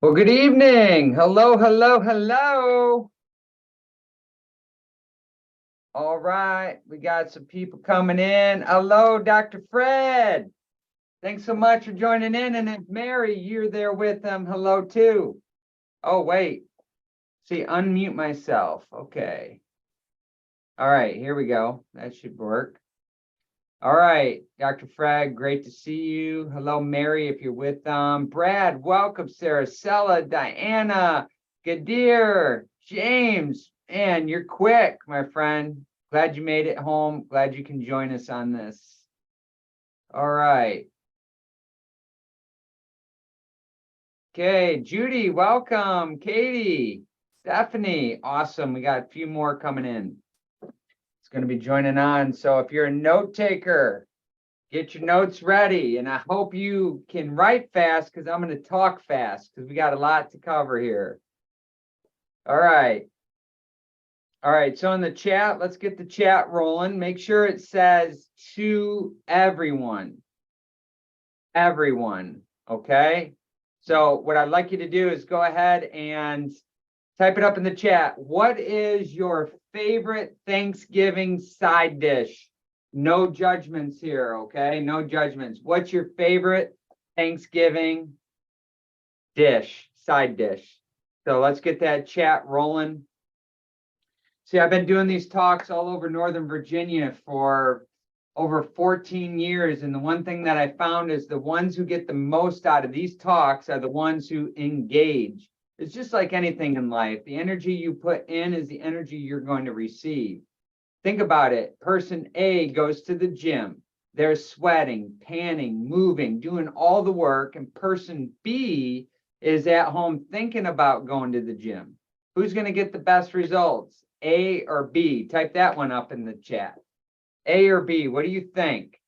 Well, good evening. Hello, hello, hello. All right, we got some people coming in. Hello, Dr. Fred. Thanks so much for joining in. And if Mary, you're there with them, hello too. Oh, wait. See, unmute myself. Okay. All right, here we go. That should work. All right, Dr. Fred, great to see you. Hello, Mary, if you're with them. Brad, welcome. Saracella, Diana, Gadir, James, and you're quick, my friend. Glad you made it home. Glad you can join us on this. All right. Okay, Judy, welcome. Katie, Stephanie, awesome. We got a few more coming in. It's going to be joining on. So if you're a note taker, get your notes ready, and I hope you can write fast because I'm going to talk fast because we got a lot to cover here. All right. All right, so in the chat, let's get the chat rolling. Make sure it says to everyone. Everyone, okay? So what I'd like you to do is go ahead and type it up in the chat. What is your favorite Thanksgiving side dish? No judgments here, okay? No judgments. What's your favorite Thanksgiving dish, side dish? So let's get that chat rolling. See, I've been doing these talks all over Northern Virginia for over 14 years. And the one thing that I found is the ones who get the most out of these talks are the ones who engage. It's just like anything in life. The energy you put in is the energy you're going to receive. Think about it. Person A goes to the gym. They're sweating, panning, moving, doing all the work. And person B is at home thinking about going to the gym. Who's going to get the best results? A or B? Type that one up in the chat. A or B? What do you think?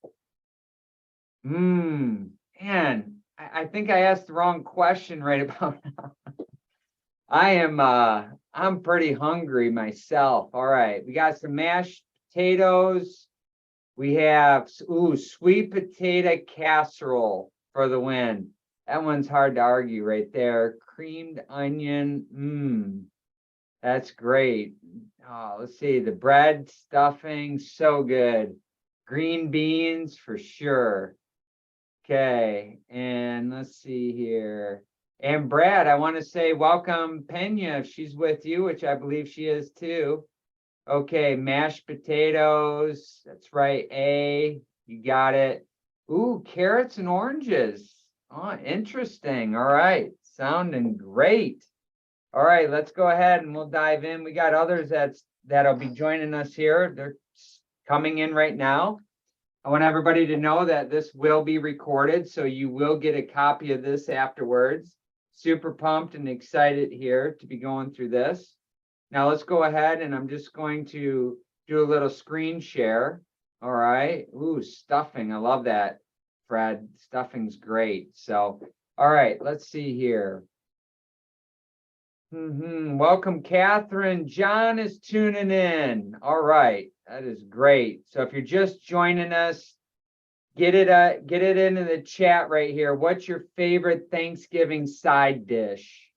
Man, I think I asked the wrong question right about now. I'm pretty hungry myself. All right, we got some mashed potatoes. We have, sweet potato casserole for the win. That one's hard to argue right there. Creamed onion, that's great. Oh, let's see, the bread stuffing, so good. Green beans for sure. Okay, and let's see here. And Brad, I want to say welcome Pena if she's with you, which I believe she is too. Okay, mashed potatoes. That's right, A. You got it. Ooh, carrots and oranges. Oh, interesting. All right, sounding great. All right, let's go ahead and we'll dive in. We got others that'll be joining us here. They're coming in right now. I want everybody to know that this will be recorded, so you will get a copy of this afterwards. Super pumped and excited here to be going through this. Now let's go ahead and I'm just going to do a little screen share. All right. Ooh, stuffing. I love that, Fred. Stuffing's great. So, all right, let's see here. Welcome, Catherine. John is tuning in. All right, that is great. So if you're just joining us, get it into the chat right here. What's your favorite Thanksgiving side dish?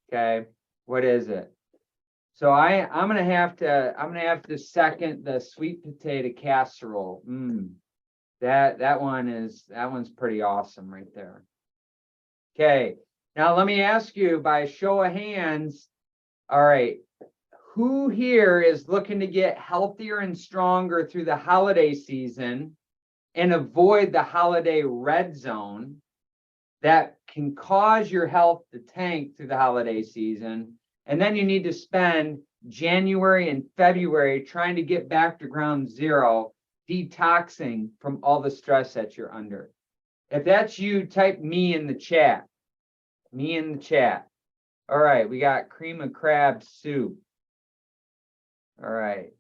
Okay, what is it? So I'm gonna have to second the sweet potato casserole. That one's pretty awesome right there. Okay. Now, let me ask you by a show of hands, all right, who here is looking to get healthier and stronger through the holiday season and avoid the holiday red zone that can cause your health to tank through the holiday season? And then you need to spend January and February trying to get back to ground zero, detoxing from all the stress that you're under. If that's you, type me in the chat. Me in the chat. All right, we got cream of crab soup. All right.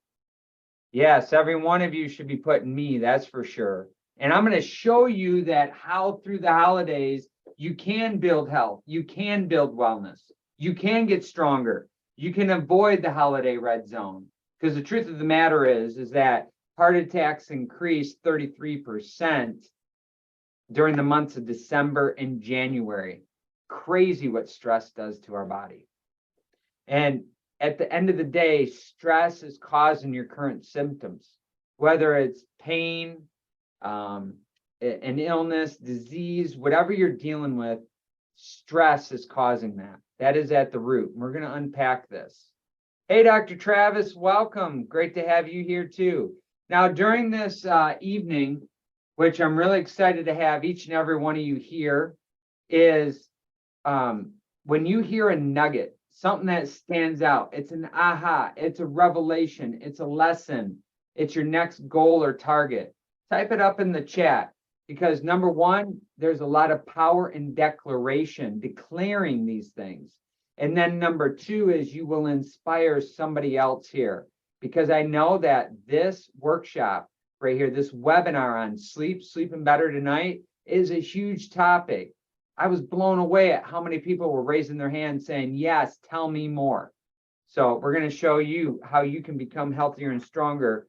Yes, every one of you should be putting me, that's for sure. And I'm going to show you that how through the holidays, you can build health. You can build wellness. You can get stronger. You can avoid the holiday red zone. Because the truth of the matter is that heart attacks increased 33% during the months of December and January. crazy what stress does to our body. And at the end of the day, stress is causing your current symptoms, whether it's pain, an illness, disease, whatever you're dealing with, stress is causing that. That is at the root. We're going to unpack this. Hey, Dr. Travis, welcome. Great to have you here too. Now, during this evening, which I'm really excited to have each and every one of you here, is when you hear a nugget, something that stands out, it's an aha, it's a revelation, it's a lesson, it's your next goal or target. Type it up in the chat, because number one, there's a lot of power in declaration, declaring these things. And then number two is you will inspire somebody else here, because I know that this workshop right here, this webinar on sleeping better tonight, is a huge topic. I was blown away at how many people were raising their hands saying, yes, tell me more. So we're going to show you how you can become healthier and stronger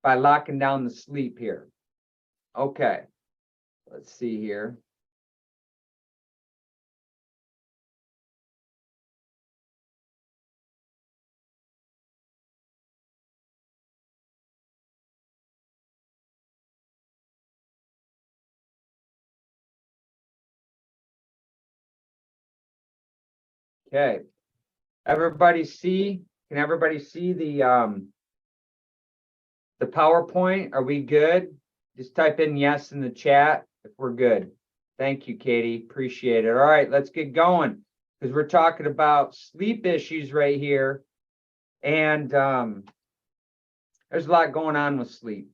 by locking down the sleep here. Okay, let's see here. Okay, everybody see? Can everybody see the PowerPoint? Are we good? Just type in yes in the chat if we're good. Thank you, Katie. Appreciate it. All right, let's get going, because we're talking about sleep issues right here. And there's a lot going on with sleep.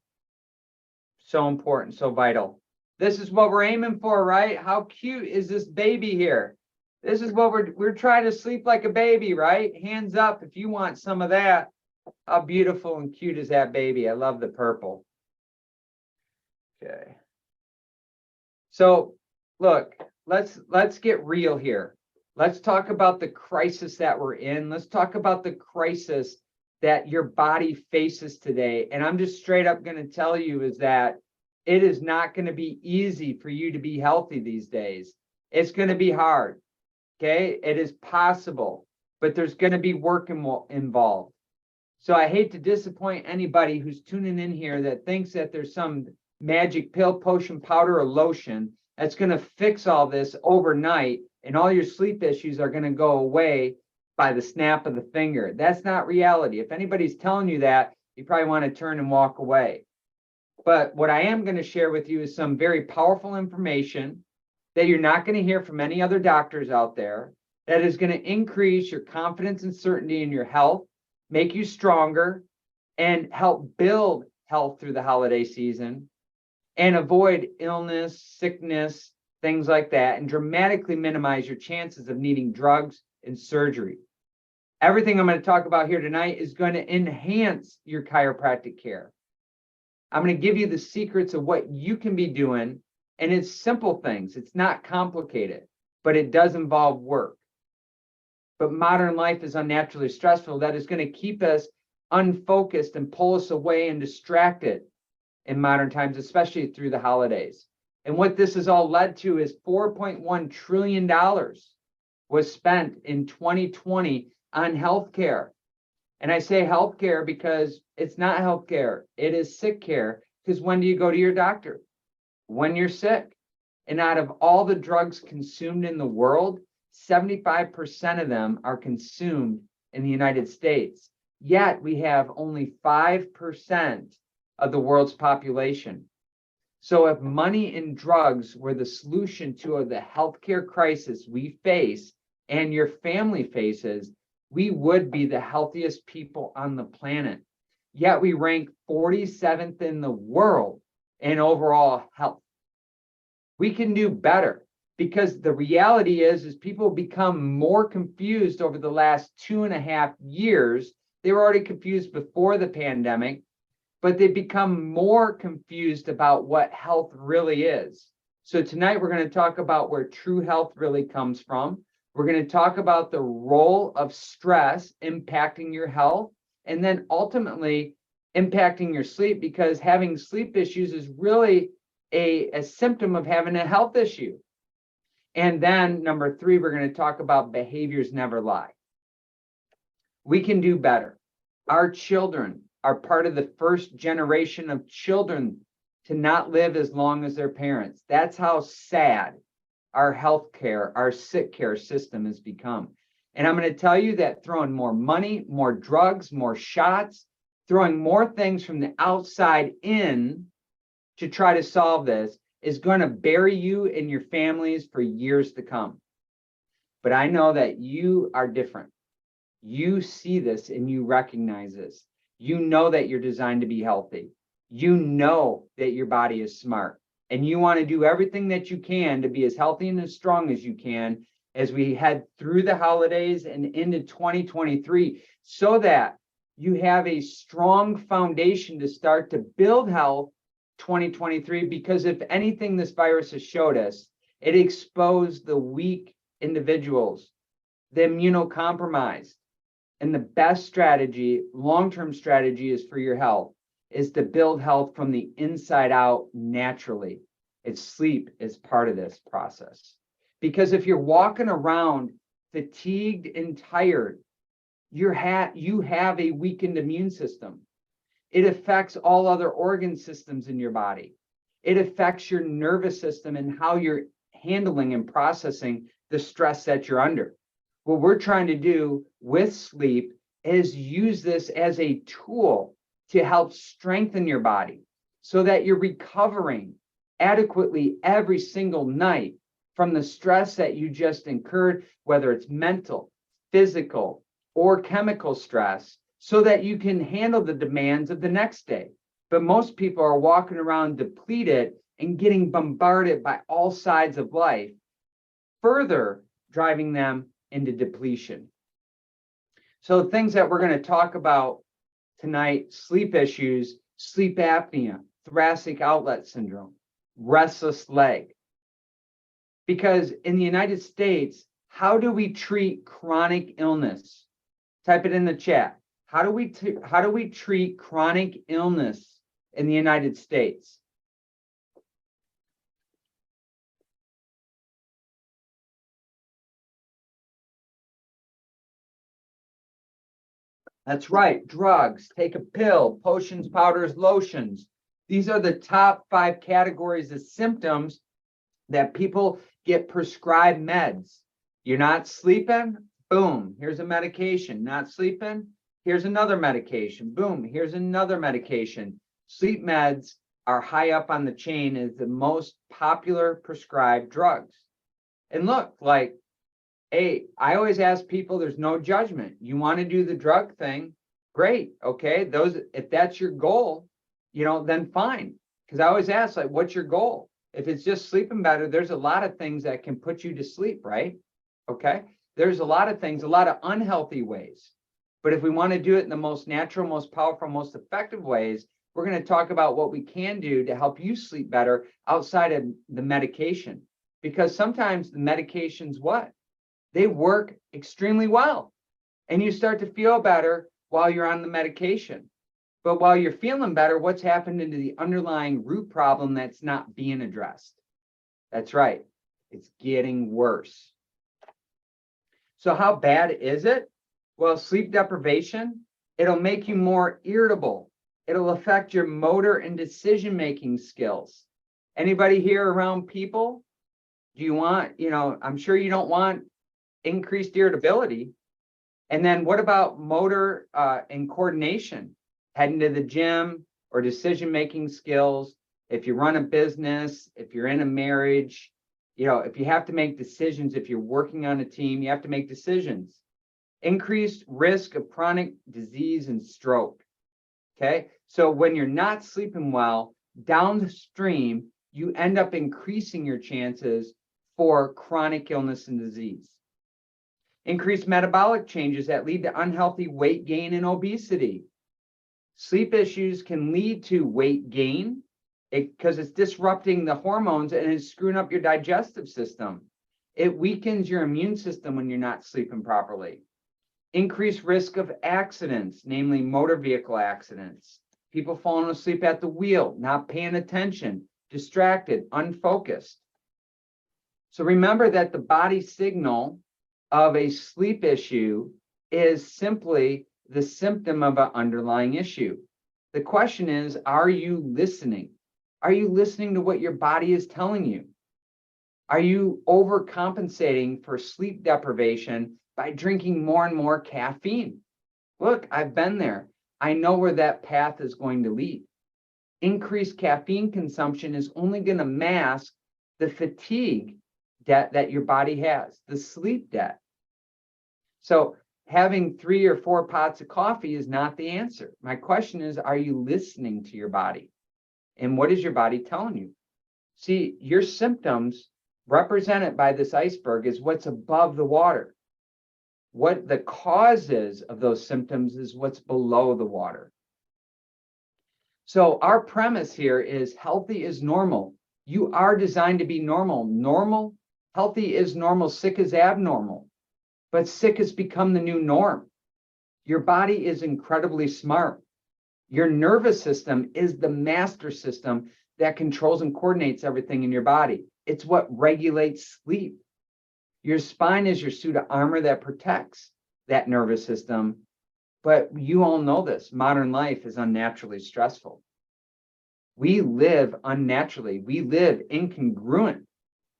So important, so vital. This is what we're aiming for, right? How cute is this baby here? This is what we're trying to sleep like a baby, right? Hands up if you want some of that. How beautiful and cute is that baby? I love the purple. Okay. So look, let's get real here. Let's talk about the crisis that we're in. Let's talk about the crisis that your body faces today. And I'm just straight up going to tell you is that it is not going to be easy for you to be healthy these days. It's going to be hard. Okay, it is possible, but there's going to be work involved. So I hate to disappoint anybody who's tuning in here that thinks that there's some magic pill, potion, powder, or lotion that's going to fix all this overnight and all your sleep issues are going to go away by the snap of the finger. That's not reality. If anybody's telling you that, you probably want to turn and walk away. But what I am going to share with you is some very powerful information that you're not going to hear from any other doctors out there, that is going to increase your confidence and certainty in your health, make you stronger, and help build health through the holiday season, and avoid illness, sickness, things like that, and dramatically minimize your chances of needing drugs and surgery. Everything I'm going to talk about here tonight is going to enhance your chiropractic care. I'm going to give you the secrets of what you can be doing. And it's simple things. It's not complicated, but it does involve work. But modern life is unnaturally stressful. That is going to keep us unfocused and pull us away and distracted in modern times, especially through the holidays. And what this has all led to is $4.1 trillion was spent in 2020 on healthcare. And I say healthcare because it's not healthcare. It is sick care. Because when do you go to your doctor? When you're sick. And out of all the drugs consumed in the world, 75% of them are consumed in the United States. Yet we have only 5% of the world's population. So if money in drugs were the solution to the healthcare crisis we face and your family faces, we would be the healthiest people on the planet. Yet we rank 47th in the world in overall health. We can do better, because the reality is people become more confused over the last 2.5 years. They were already confused before the pandemic, but they become more confused about what health really is. So tonight we're going to talk about where true health really comes from. We're going to talk about the role of stress impacting your health, and then ultimately impacting your sleep, because having sleep issues is really a symptom of having a health issue. And then number 3, we're going to talk about behaviors never lie. We can do better. Our children are part of the first generation of children to not live as long as their parents. That's how sad our healthcare, our sick care system has become. And I'm going to tell you that throwing more money, more drugs, more shots, throwing more things from the outside in to try to solve this is going to bury you and your families for years to come. But I know that you are different. You see this and you recognize this. You know that you're designed to be healthy. You know that your body is smart, and you want to do everything that you can to be as healthy and as strong as you can as we head through the holidays and into 2023, so that you have a strong foundation to start to build health 2023. Because if anything this virus has showed us, it exposed the weak individuals, the immunocompromised. And the best strategy, long-term strategy, is for your health, is to build health from the inside out naturally. It's sleep is part of this process. Because if you're walking around fatigued and tired, you have a weakened immune system. It affects all other organ systems in your body. It affects your nervous system and how you're handling and processing the stress that you're under. What we're trying to do with sleep is use this as a tool to help strengthen your body so that you're recovering adequately every single night from the stress that you just incurred, whether it's mental, physical, or chemical stress, so that you can handle the demands of the next day. But most people are walking around depleted and getting bombarded by all sides of life, further driving them into depletion. So things that we're going to talk about tonight: sleep issues, sleep apnea, thoracic outlet syndrome, restless leg. Because in the United States, how do we treat chronic illness? Type it in the chat. How do we treat chronic illness in the United States? That's right, drugs, take a pill, potions, powders, lotions. These are the top 5 categories of symptoms that people get prescribed meds. You're not sleeping? Boom, here's a medication. Not sleeping? Here's another medication. Boom, here's another medication. Sleep meds are high up on the chain as the most popular prescribed drugs. And look, like, hey, I always ask people, there's no judgment. You want to do the drug thing? Great. Okay. If that's your goal, then fine. Because I always ask, like, what's your goal? If it's just sleeping better, there's a lot of things that can put you to sleep, right? Okay. There's a lot of things, a lot of unhealthy ways. But if we want to do it in the most natural, most powerful, most effective ways, we're going to talk about what we can do to help you sleep better outside of the medication. Because sometimes the medications, they work extremely well, and you start to feel better while you're on the medication. But while you're feeling better, what's happened into the underlying root problem that's not being addressed? That's right. It's getting worse. So how bad is it? Well, sleep deprivation, it'll make you more irritable. It'll affect your motor and decision-making skills. Anybody here around people? Do you want, I'm sure you don't want increased irritability. And then what about motor and coordination? Heading to the gym or decision-making skills. If you run a business, if you're in a marriage, if you have to make decisions, if you're working on a team, you have to make decisions. Increased risk of chronic disease and stroke. Okay. So when you're not sleeping well, downstream, you end up increasing your chances for chronic illness and disease. Increased metabolic changes that lead to unhealthy weight gain and obesity. Sleep issues can lead to weight gain because it's disrupting the hormones and it's screwing up your digestive system. It weakens your immune system when you're not sleeping properly. Increased risk of accidents, namely motor vehicle accidents. People falling asleep at the wheel, not paying attention, distracted, unfocused. So remember that the body signal of a sleep issue is simply the symptom of an underlying issue. The question is, are you listening? Are you listening to what your body is telling you? Are you overcompensating for sleep deprivation by drinking more and more caffeine? Look, I've been there. I know where that path is going to lead. Increased caffeine consumption is only going to mask the fatigue debt that your body has, the sleep debt. So having 3 or 4 pots of coffee is not the answer. My question is, are you listening to your body? And what is your body telling you? See, your symptoms represented by this iceberg is what's above the water. What the cause is of those symptoms is what's below the water. So our premise here is healthy is normal. You are designed to be normal. Normal, healthy is normal, sick is abnormal. But sick has become the new norm. Your body is incredibly smart. Your nervous system is the master system that controls and coordinates everything in your body. It's what regulates sleep. Your spine is your suit of armor that protects that nervous system. But you all know this, modern life is unnaturally stressful. We live unnaturally. We live incongruent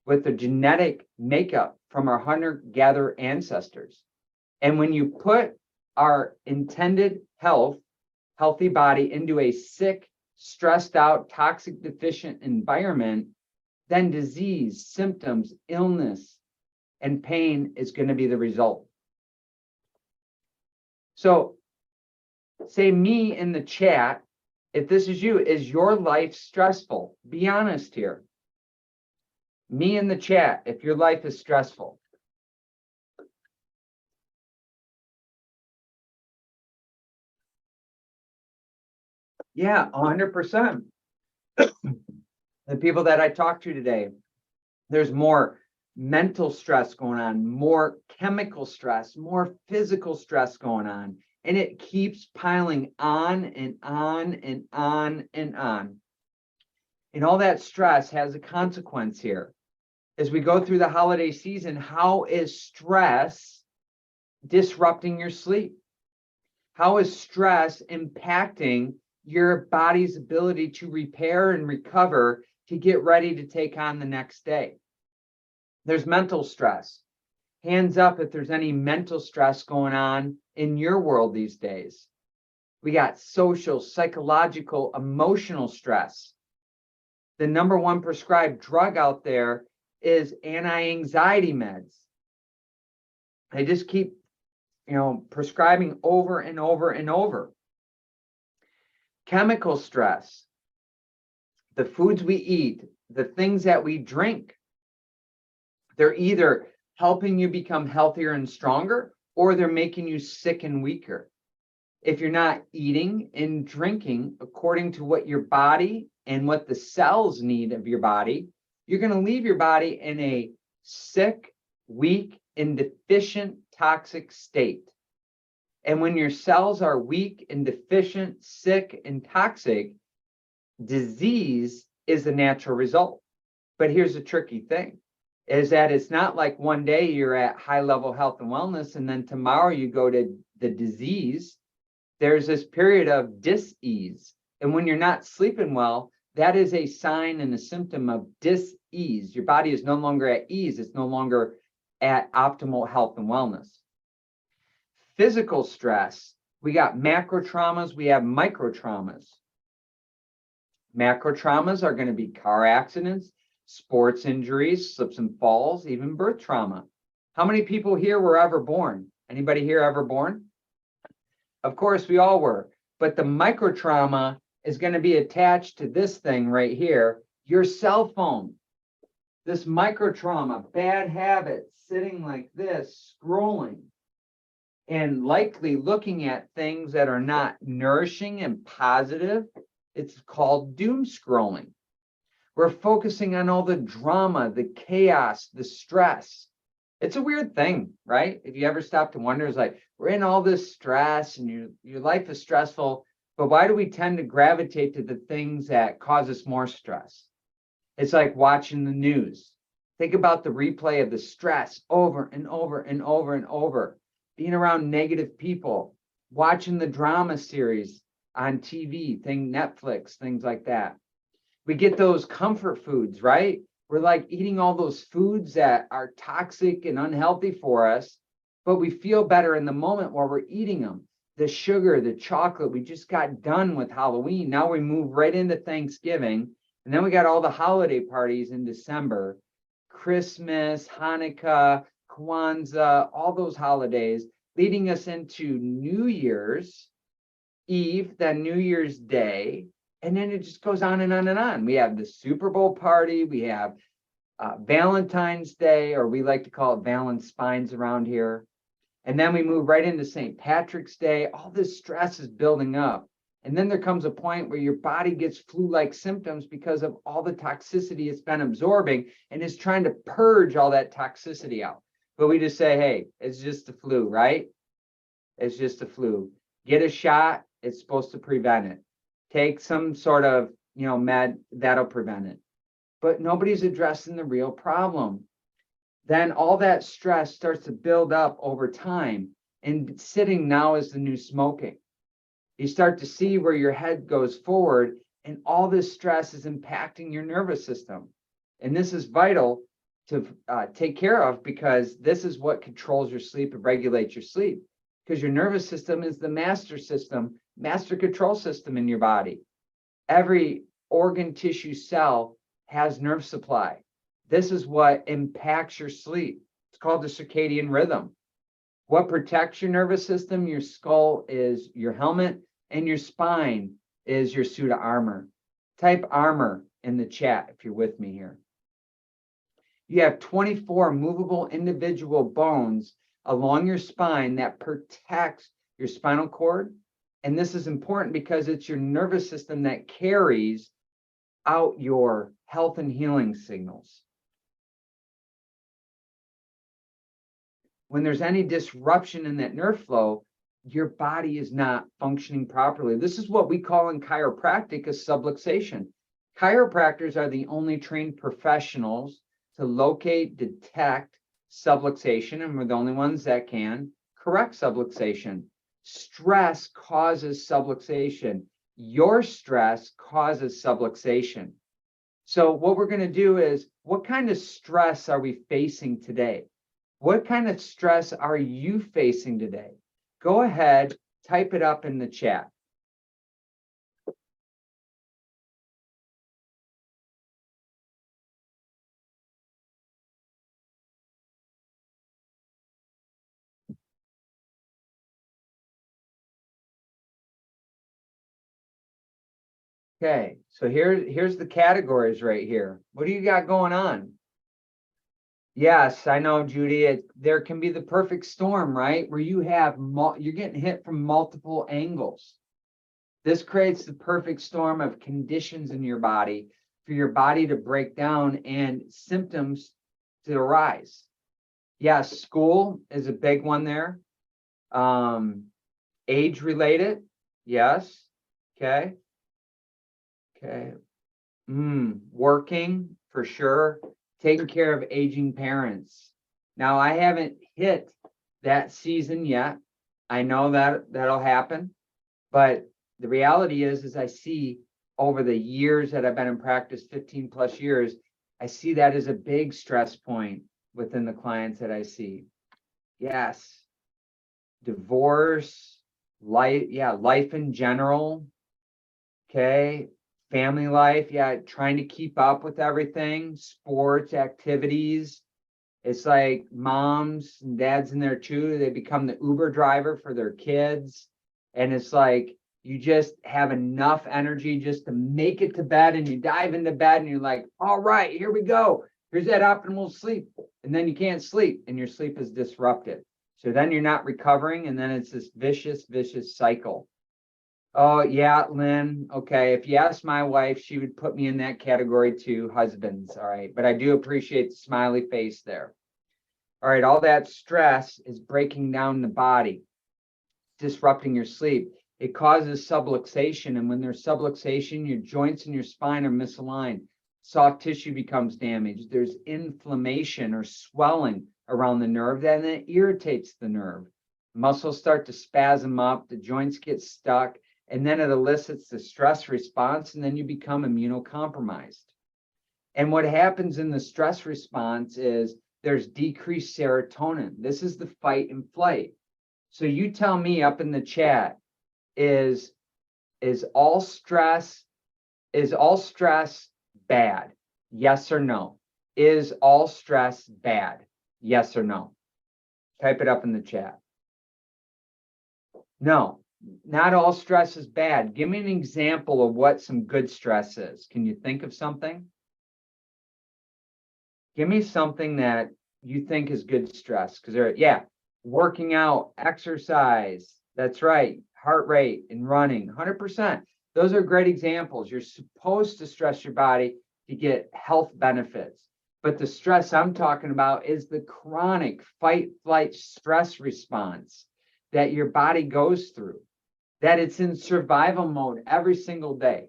with the genetic makeup from our hunter-gatherer ancestors. And when you put our intended healthy body into a sick, stressed out, toxic deficient environment, then disease, symptoms, illness, and pain is going to be the result. So say me in the chat, if this is you, is your life stressful? Be honest here. Me in the chat, if your life is stressful. Yeah, 100%. The people that I talked to today, there's more mental stress going on, more chemical stress, more physical stress going on. And it keeps piling on and on and on and on. And all that stress has a consequence here. As we go through the holiday season, how is stress disrupting your sleep? How is stress impacting your body's ability to repair and recover to get ready to take on the next day? There's mental stress. Hands up if there's any mental stress going on in your world these days. We got social, psychological, emotional stress. The number one prescribed drug out there is anti-anxiety meds. They just keep, prescribing over and over and over. Chemical stress, the foods we eat, the things that we drink, they're either helping you become healthier and stronger, or they're making you sick and weaker. If you're not eating and drinking according to what your body and what the cells need of your body, you're going to leave your body in a sick, weak, and deficient toxic state. And when your cells are weak and deficient, sick, and toxic, disease is the natural result. But here's the tricky thing, is that it's not like one day you're at high level health and wellness, and then tomorrow you go to the disease. There's this period of dis-ease. And when you're not sleeping well, that is a sign and a symptom of dis-ease. Your body is no longer at ease. It's no longer at optimal health and wellness. Physical stress, we got macro traumas, we have micro traumas. Macro traumas are going to be car accidents, sports injuries, slips and falls, even birth trauma. How many people here were ever born? Anybody here ever born? Of course, we all were. But the micro trauma is going to be attached to this thing right here, your cell phone. This micro trauma, bad habits, sitting like this, scrolling, and likely looking at things that are not nourishing and positive. It's called doom scrolling. We're focusing on all the drama, the chaos, the stress. It's a weird thing, right? If you ever stop to wonder, it's like, we're in all this stress and your life is stressful, but why do we tend to gravitate to the things that cause us more stress? It's like watching the news. Think about the replay of the stress over and over and over and over, being around negative people, watching the drama series on TV, Netflix, things like that. We get those comfort foods, right? We're like eating all those foods that are toxic and unhealthy for us, but we feel better in the moment while we're eating them. The sugar, the chocolate, we just got done with Halloween. Now we move right into Thanksgiving. And then we got all the holiday parties in December, Christmas, Hanukkah, Kwanzaa, all those holidays, leading us into New Year's Eve, then New Year's Day. And then it just goes on and on and on. We have the Super Bowl party. We have Valentine's Day, or we like to call it Valentine's Spines around here. And then we move right into St. Patrick's Day. All this stress is building up. And then there comes a point where your body gets flu-like symptoms because of all the toxicity it's been absorbing and is trying to purge all that toxicity out. But we just say, hey, it's just the flu, right? It's just the flu. Get a shot. It's supposed to prevent it. Take some sort of, med, that'll prevent it. But nobody's addressing the real problem. Then all that stress starts to build up over time, and sitting now is the new smoking. You start to see where your head goes forward, and all this stress is impacting your nervous system. And this is vital to take care of, because this is what controls your sleep and regulates your sleep, because your nervous system is the master control system in your body. Every organ, tissue, cell has nerve supply. This is what impacts your sleep. It's called the circadian rhythm. What protects your nervous system? Your skull is your helmet, and your spine is your suit of armor. Type armor in the chat if you're with me here. You have 24 movable individual bones along your spine that protects your spinal cord. And this is important because it's your nervous system that carries out your health and healing signals. When there's any disruption in that nerve flow, your body is not functioning properly. This is what we call in chiropractic a subluxation. Chiropractors are the only trained professionals to locate, detect subluxation, and we're the only ones that can correct subluxation. Stress causes subluxation. Your stress causes subluxation. So what we're going to do is, what kind of stress are we facing today? What kind of stress are you facing today? Go ahead, type it up in the chat. Okay, so here's the categories right here. What do you got going on? Yes, I know, Judy. There can be the perfect storm, right? Where you have you're getting hit from multiple angles. This creates the perfect storm of conditions in your body for your body to break down and symptoms to arise. Yes, school is a big one there. Age related, yes. Okay. Working for sure. Taking care of aging parents. Now, I haven't hit that season yet. I know that that'll happen, but the reality is I see over the years that I've been in practice, 15 plus years, I see that as a big stress point within the clients that I see. Yes. Divorce, life in general. Okay. Family life, trying to keep up with everything, sports, activities. It's like moms and dads in there too. They become the Uber driver for their kids. And it's like, you just have enough energy just to make it to bed, and you dive into bed and you're like, all right, here we go. Here's that optimal sleep. And then you can't sleep and your sleep is disrupted. So then you're not recovering. And then it's this vicious cycle. Oh, yeah, Lynn. Okay. If you ask my wife, she would put me in that category too, husbands. All right. But I do appreciate the smiley face there. All right. All that stress is breaking down the body, disrupting your sleep. It causes subluxation. And when there's subluxation, your joints and your spine are misaligned. soft tissue becomes damaged. There's inflammation or swelling around the nerve, then it irritates the nerve. Muscles start to spasm up, the joints get stuck, and then it elicits the stress response, and then you become immunocompromised. And what happens in the stress response is there's decreased serotonin. This is the fight and flight. So you tell me up in the chat, is all stress bad? Yes or no? Is all stress bad? Yes or no? Type it up in the chat. No, not all stress is bad. Give me an example of what some good stress is. Can you think of something? Give me something that you think is good stress. Because working out, exercise. That's right. Heart rate and running, 100%. Those are great examples. You're supposed to stress your body to get health benefits. But the stress I'm talking about is the chronic fight, flight, stress response that your body goes through, that it's in survival mode every single day.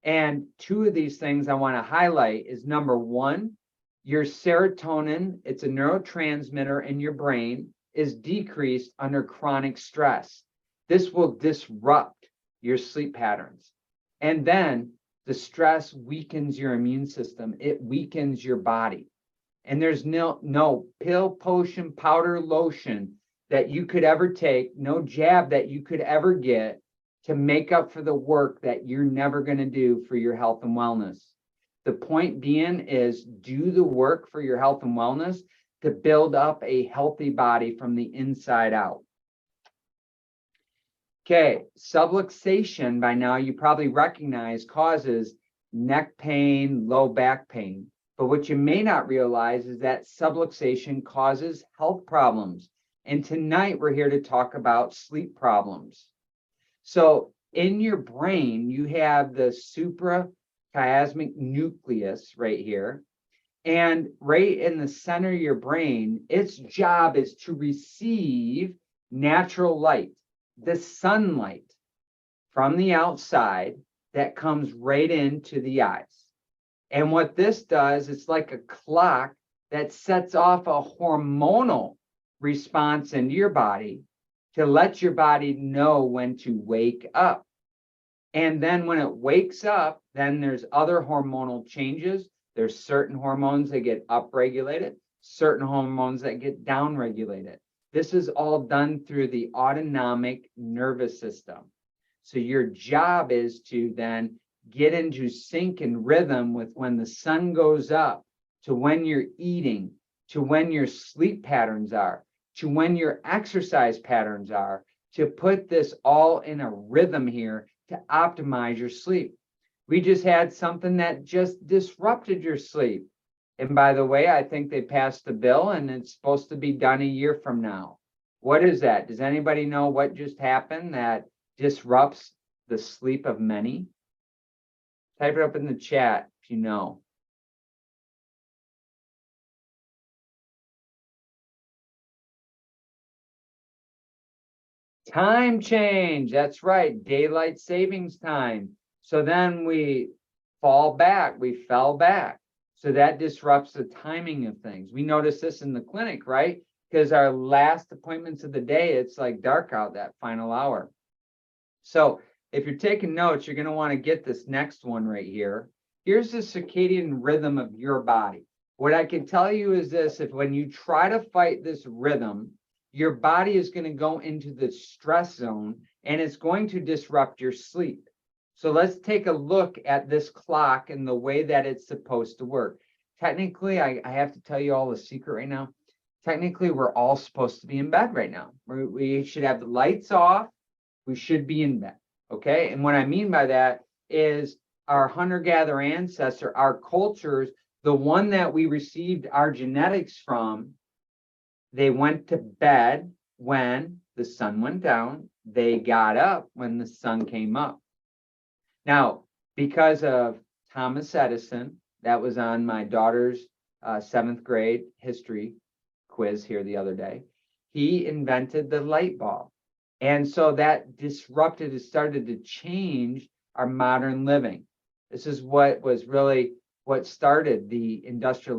And two of these things I want to highlight is number one, your serotonin, it's a neurotransmitter in your brain, is decreased under chronic stress. This will disrupt your sleep patterns. And then the stress weakens your immune system. It weakens your body. And there's no pill, potion, powder, lotion that you could ever take, no jab that you could ever get to make up for the work that you're never going to do for your health and wellness. The point being is do the work for your health and wellness to build up a healthy body from the inside out. Okay, subluxation, by now you probably recognize, causes neck pain, low back pain. But what you may not realize is that subluxation causes health problems. And tonight we're here to talk about sleep problems. So in your brain, you have the suprachiasmatic nucleus right here. And right in the center of your brain, its job is to receive natural light, the sunlight from the outside that comes right into the eyes. And what this does, it's like a clock that sets off a hormonal response into your body to let your body know when to wake up. And then when it wakes up, then there's other hormonal changes. There's certain hormones that get upregulated, certain hormones that get downregulated. This is all done through the autonomic nervous system. So your job is to then get into sync and rhythm with when the sun goes up, to when you're eating, to when your sleep patterns are, to when your exercise patterns are, to put this all in a rhythm here to optimize your sleep. We just had something that just disrupted your sleep. And by the way, I think they passed the bill and it's supposed to be done a year from now. What is that? Does anybody know what just happened that disrupts the sleep of many? Type it up in the chat if you know. Time change. That's right. Daylight savings time. So then we fell back. So that disrupts the timing of things. We notice this in the clinic, right? Because our last appointments of the day, it's like dark out that final hour. So if you're taking notes, you're going to want to get this next one right here. Here's the circadian rhythm of your body. What I can tell you is this: if when you try to fight this rhythm, your body is going to go into the stress zone and it's going to disrupt your sleep. So let's take a look at this clock and the way that it's supposed to work. Technically, I have to tell you all a secret right now. Technically, we're all supposed to be in bed right now. We should have the lights off. We should be in bed, okay? And what I mean by that is our hunter-gatherer ancestor, our cultures, the one that we received our genetics from, they went to bed when the sun went down. They got up when the sun came up. Now, because of Thomas Edison, that was on my daughter's 7th grade history quiz here the other day, he invented the light bulb. And so that disrupted, it started to change our modern living. This is what was really what started the industrial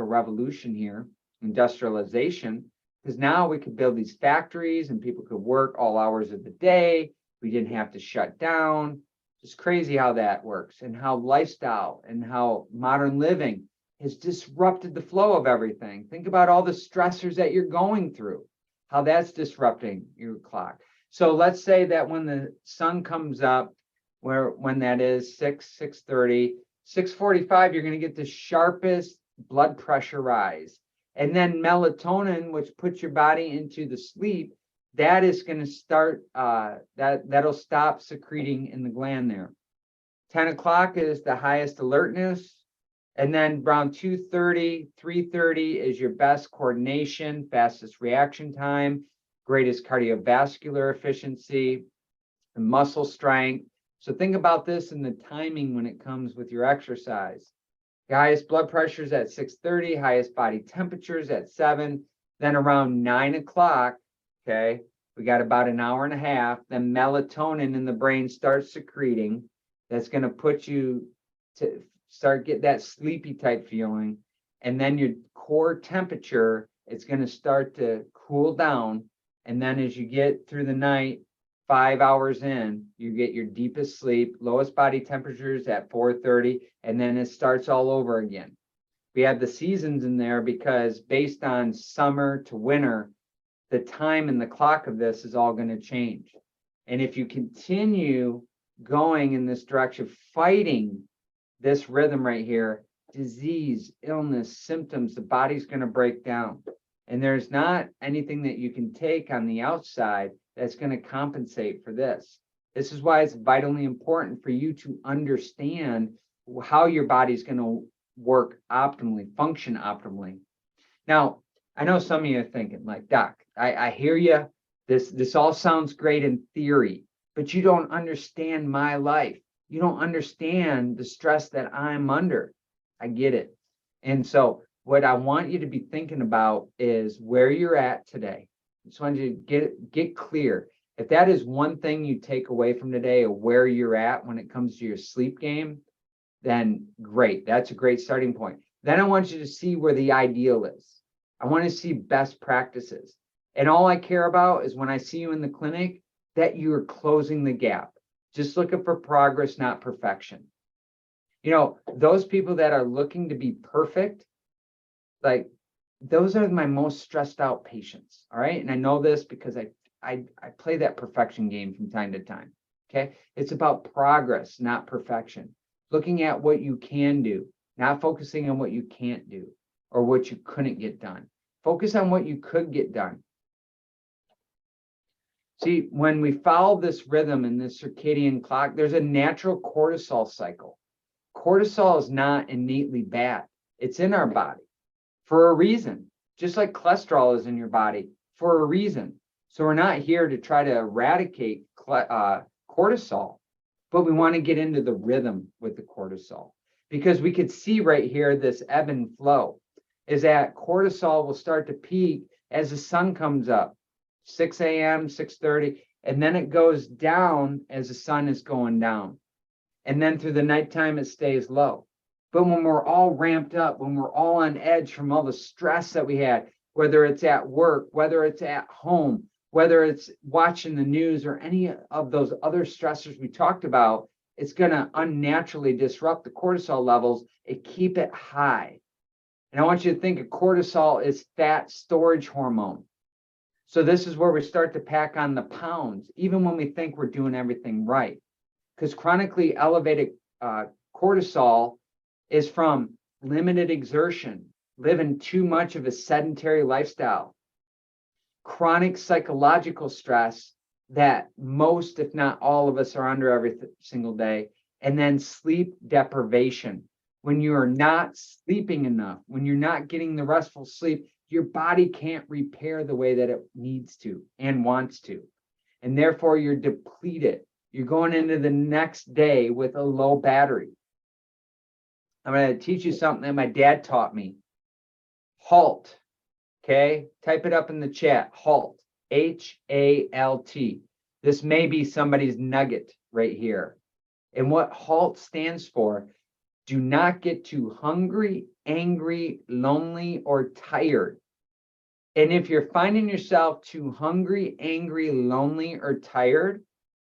revolution here, industrialization, because now we could build these factories and people could work all hours of the day. We didn't have to shut down. It's crazy how that works, and how lifestyle and how modern living has disrupted the flow of everything. Think about all the stressors that you're going through, how that's disrupting your clock. So let's say that when the sun comes up, when that is 6:30, 6:45, you're going to get the sharpest blood pressure rise. And then melatonin, which puts your body into the sleep, that is going to start, that'll stop secreting in the gland there. 10 o'clock is the highest alertness. And then around 2:30, 3:30 is your best coordination, fastest reaction time, greatest cardiovascular efficiency, and muscle strength. So think about this in the timing when it comes with your exercise. The highest blood pressure is at 6:30, highest body temperatures at 7. Then around 9 o'clock, okay, we got about an hour and a half. Then melatonin in the brain starts secreting. That's going to put you to start get that sleepy type feeling. And then your core temperature, it's going to start to cool down. And then as you get through the night, 5 hours in, you get your deepest sleep, lowest body temperatures at 4:30, and then it starts all over again. We have the seasons in there because based on summer to winter, the time and the clock of this is all going to change. And if you continue going in this direction, fighting this rhythm right here, disease, illness, symptoms, the body's going to break down. And there's not anything that you can take on the outside that's going to compensate for this. This is why it's vitally important for you to understand how your body's going to work optimally, function optimally. Now, I know some of you are thinking like, Doc, I hear you. This all sounds great in theory, but you don't understand my life. You don't understand the stress that I'm under. I get it. And so what I want you to be thinking about is where you're at today. I just want you to get clear. If that is one thing you take away from today, of where you're at when it comes to your sleep game, then great. That's a great starting point. Then I want you to see where the ideal is. I want to see best practices. And all I care about is when I see you in the clinic, that you are closing the gap. Just looking for progress, not perfection. You know, those people that are looking to be perfect, like those are my most stressed out patients. All right. And I know this because I play that perfection game from time to time. Okay. It's about progress, not perfection. Looking at what you can do, not focusing on what you can't do or what you couldn't get done. Focus on what you could get done. See, when we follow this rhythm and this circadian clock, there's a natural cortisol cycle. Cortisol is not innately bad. It's in our body for a reason, just like cholesterol is in your body for a reason. So we're not here to try to eradicate cortisol, but we want to get into the rhythm with the cortisol, because we could see right here this ebb and flow is that cortisol will start to peak as the sun comes up, 6 a.m., 6:30, and then it goes down as the sun is going down. And then through the nighttime, it stays low. But when we're all ramped up, when we're all on edge from all the stress that we had, whether it's at work, whether it's at home, whether it's watching the news or any of those other stressors we talked about, it's going to unnaturally disrupt the cortisol levels and keep it high. And I want you to think of cortisol as fat storage hormone. So this is where we start to pack on the pounds, even when we think we're doing everything right. Because chronically elevated cortisol is from limited exertion, living too much of a sedentary lifestyle, chronic psychological stress that most, if not all of us are under every single day, and then sleep deprivation. When you are not sleeping enough, when you're not getting the restful sleep, your body can't repair the way that it needs to and wants to. And therefore, you're depleted. You're going into the next day with a low battery. I'm going to teach you something that my dad taught me. HALT. Okay, type it up in the chat. HALT. HALT. This may be somebody's nugget right here. And what HALT stands for Do not get too hungry, angry, lonely, or tired. And if you're finding yourself too hungry, angry, lonely, or tired,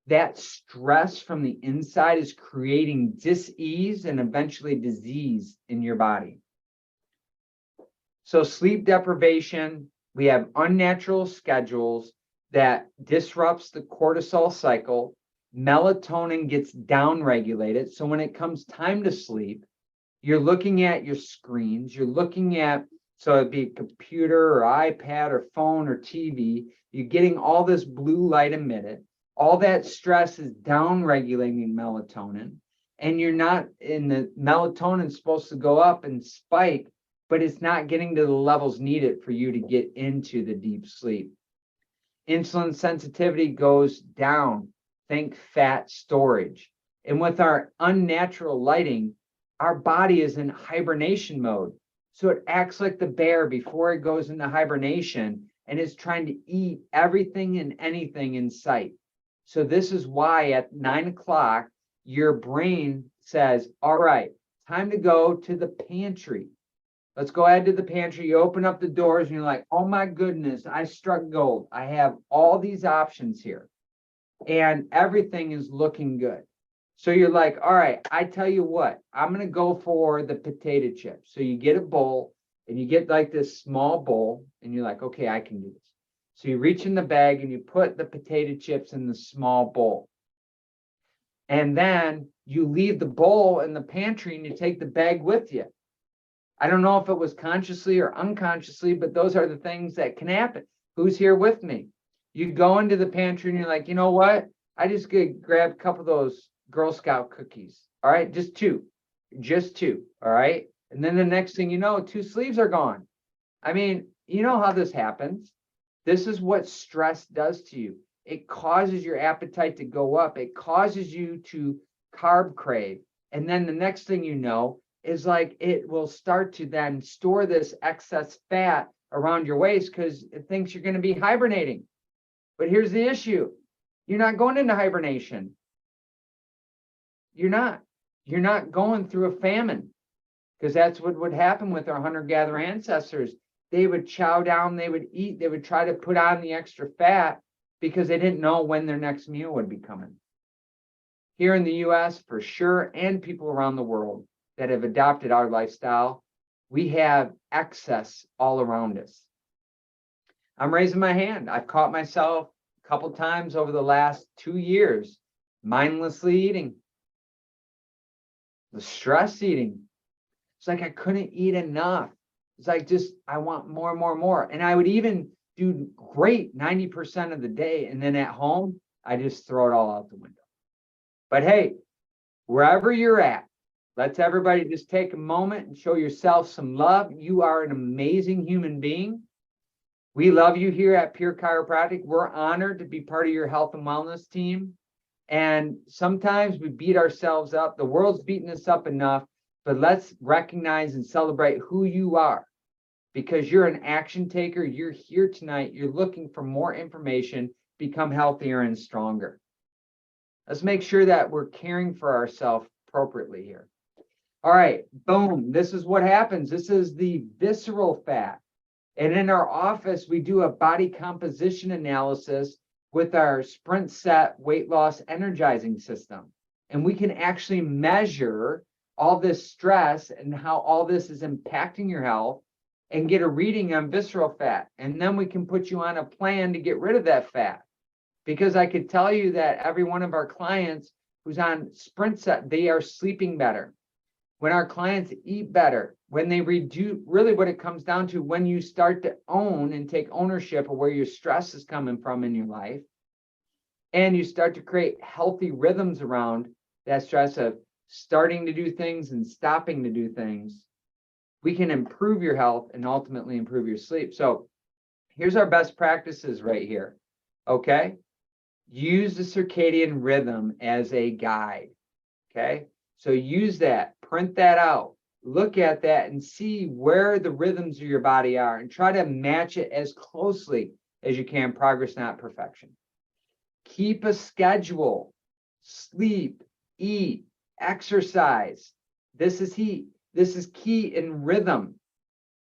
that stress from the inside is creating dis-ease and eventually disease in your body. So sleep deprivation, we have unnatural schedules that disrupts the cortisol cycle. Melatonin gets downregulated. So when it comes time to sleep, you're looking at your screens, you're looking at, so it'd be a computer or iPad or phone or TV, you're getting all this blue light emitted. All that stress is downregulating melatonin, and you're not in the melatonin supposed to go up and spike, but it's not getting to the levels needed for you to get into the deep sleep. Insulin sensitivity goes down. Think fat storage. And with our unnatural lighting, our body is in hibernation mode. So it acts like the bear before it goes into hibernation, and it's trying to eat everything and anything in sight. So this is why at 9 o'clock, your brain says, all right, time to go to the pantry. Let's go ahead to the pantry. You open up the doors and you're like, oh my goodness, I struck gold. I have all these options here and everything is looking good. So you're like, all right, I tell you what, I'm going to go for the potato chips. So you get a bowl and you get like this small bowl and you're like, okay, I can do this. So you reach in the bag and you put the potato chips in the small bowl. And then you leave the bowl in the pantry and you take the bag with you. I don't know if it was consciously or unconsciously, but those are the things that can happen. Who's here with me? You go into the pantry and you're like, you know what? I just could grab a couple of those Girl Scout cookies. All right, just two. All right. And then the next thing you know, 2 sleeves are gone. I mean, you know how this happens. This is what stress does to you. It causes your appetite to go up. It causes you to carb crave. And then the next thing you know is like it will start to then store this excess fat around your waist because it thinks you're going to be hibernating. But here's the issue. You're not going into hibernation. You're not going through a famine, because that's what would happen with our hunter-gatherer ancestors. They would chow down, they would eat, they would try to put on the extra fat because they didn't know when their next meal would be coming. Here in the US, for sure, and people around the world that have adopted our lifestyle, we have excess all around us. I'm raising my hand. I've caught myself a couple times over the last 2 years, mindlessly eating, the stress eating. It's like I couldn't eat enough. It's like I want more and more and more. And I would even do great 90% of the day. And then at home, I just throw it all out the window. But hey, wherever you're at, let's everybody just take a moment and show yourself some love. You are an amazing human being. We love you here at Pure Chiropractic. We're honored to be part of your health and wellness team. And sometimes we beat ourselves up. The world's beating us up enough, but let's recognize and celebrate who you are, because you're an action taker. You're here tonight. You're looking for more information, become healthier and stronger. Let's make sure that we're caring for ourselves appropriately here. All right, boom. This is what happens. This is the visceral fat. And in our office, we do a body composition analysis with our Sprint Set weight loss energizing system. And we can actually measure all this stress and how all this is impacting your health and get a reading on visceral fat. And then we can put you on a plan to get rid of that fat. Because I could tell you that every one of our clients who's on Sprint Set, they are sleeping better. When our clients eat better, when they reduce, really what it comes down to, when you start to own and take ownership of where your stress is coming from in your life, and you start to create healthy rhythms around that stress of starting to do things and stopping to do things, we can improve your health and ultimately improve your sleep. So here's our best practices right here, okay? Use the circadian rhythm as a guide, okay? So use that, print that out, look at that and see where the rhythms of your body are and try to match it as closely as you can. Progress, not perfection. Keep a schedule, sleep, eat, exercise. This is key in rhythm.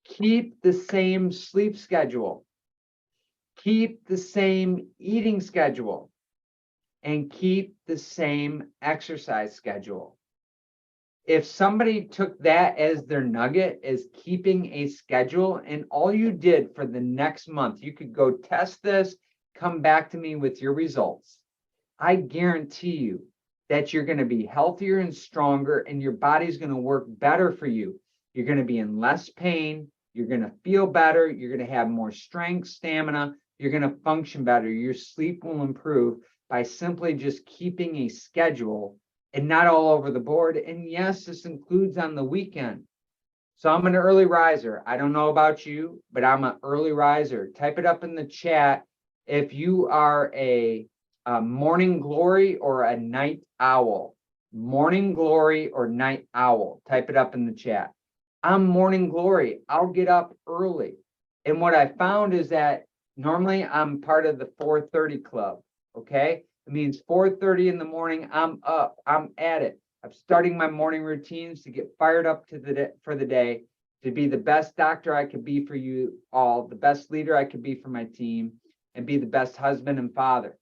Keep the same sleep schedule. Keep the same eating schedule. And keep the same exercise schedule. If somebody took that as their nugget, as keeping a schedule, and all you did for the next month, you could go test this, come back to me with your results. I guarantee you that you're going to be healthier and stronger, and your body's going to work better for you. You're going to be in less pain. You're going to feel better. You're going to have more strength, stamina. You're going to function better. Your sleep will improve by simply just keeping a schedule and not all over the board. And yes, this includes on the weekend. So I'm an early riser. I don't know about you, but I'm an early riser. Type it up in the chat if you are a morning glory or a night owl. Morning glory or night owl. Type it up in the chat. I'm morning glory. I'll get up early. And what I found is that normally I'm part of the 4:30 club. Okay. It means 4:30 in the morning. I'm up. I'm at it. I'm starting my morning routines to get fired up for the day, to be the best doctor I could be for you all, the best leader I could be for my team, and be the best husband and father.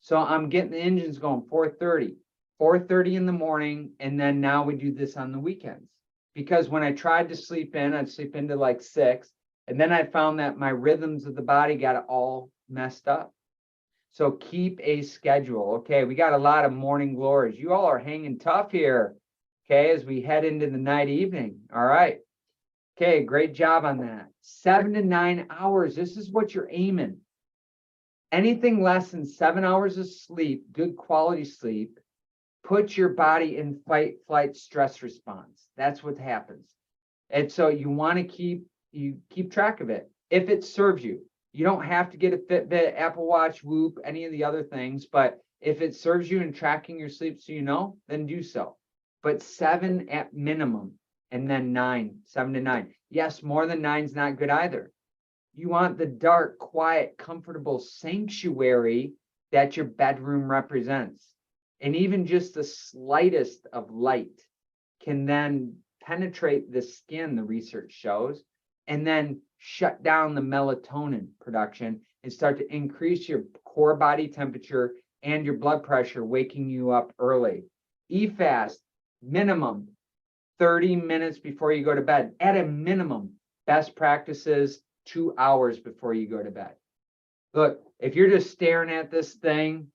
So I'm getting the engines going 4:30 in the morning. And then now we do this on the weekends. Because when I tried to sleep in, I'd sleep into like 6. And then I found that my rhythms of the body got all messed up. So keep a schedule. Okay, we got a lot of morning glories. You all are hanging tough here. Okay, as we head into the night evening. All right. Okay, great job on that. 7 to 9 hours. This is what you're aiming. Anything less than 7 hours of sleep, good quality sleep, puts your body in fight, flight, stress response. That's what happens. And so you want to keep track of it if it serves you. You don't have to get a Fitbit, Apple Watch, Whoop, any of the other things, but if it serves you in tracking your sleep so you know, then do so. But 7 at minimum, and then 7 to 9. Yes, more than 9 is not good either. You want the dark, quiet, comfortable sanctuary that your bedroom represents. And even just the slightest of light can then penetrate the skin, the research shows, and then shut down the melatonin production and start to increase your core body temperature and your blood pressure, waking you up early. E-fast, minimum 30 minutes before you go to bed. At a minimum, best practices, 2 hours before you go to bed. Look, if you're just staring at this thing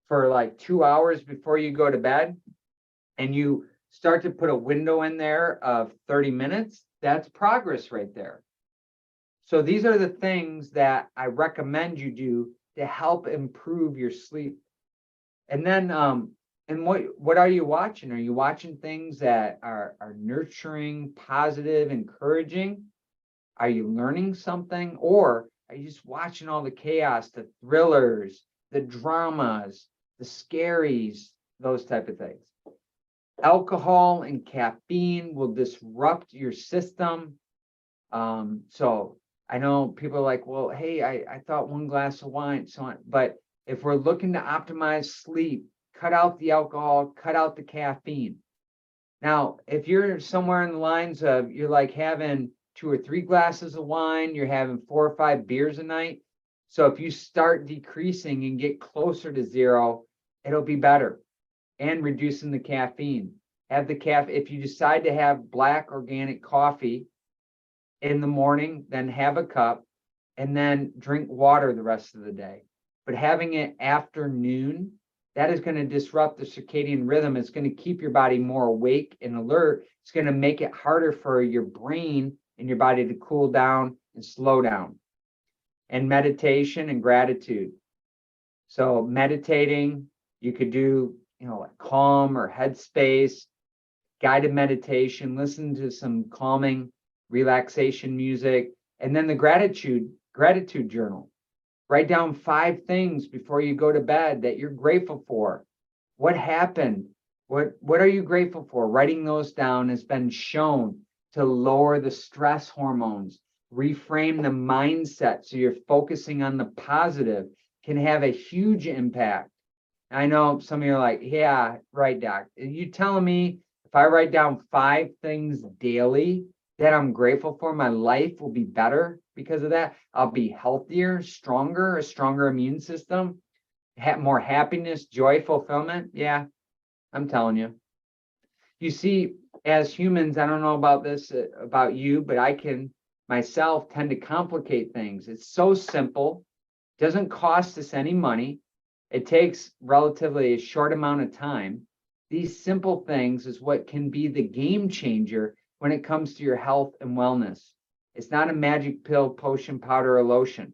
for like 2 hours before you go to bed, and you start to put a window in there of 30 minutes, that's progress right there. So these are the things that I recommend you do to help improve your sleep. And then, and what are you watching? Are you watching things that are nurturing, positive, encouraging? Are you learning something? Or are you just watching all the chaos, the thrillers, the dramas, the scaries, those type of things? Alcohol and caffeine will disrupt your system. So I know people are like, well, hey, I thought 1 glass of wine, so on. But if we're looking to optimize sleep, cut out the alcohol, cut out the caffeine. Now, if you're somewhere in the lines of you're like having 2 or 3 glasses of wine, you're having 4 or 5 beers a night. So if you start decreasing and get closer to 0, it'll be better. And reducing the caffeine. If you decide to have black organic coffee in the morning, then have a cup and then drink water the rest of the day. But having it after noon, that is going to disrupt the circadian rhythm. It's going to keep your body more awake and alert. It's going to make it harder for your brain and your body to cool down and slow down. And meditation and gratitude. So meditating, you could do, like Calm or Headspace, guided meditation, listen to some calming relaxation music, and then the gratitude journal. Write down 5 things before you go to bed that you're grateful for. What happened? What are you grateful for? Writing those down has been shown to lower the stress hormones, reframe the mindset so you're focusing on the positive, can have a huge impact. I know some of you are like, yeah, right, Doc. Are you telling me if If I write down 5 things daily that I'm grateful for, my life will be better because of that. I'll be healthier, stronger, a stronger immune system, have more happiness, joy, fulfillment. Yeah, I'm telling you. You see, as humans, I don't know about this, about you, but I can myself tend to complicate things. It's so simple, doesn't cost us any money. It takes relatively a short amount of time. These simple things is what can be the game changer when it comes to your health and wellness. It's not a magic pill, potion, powder, or lotion.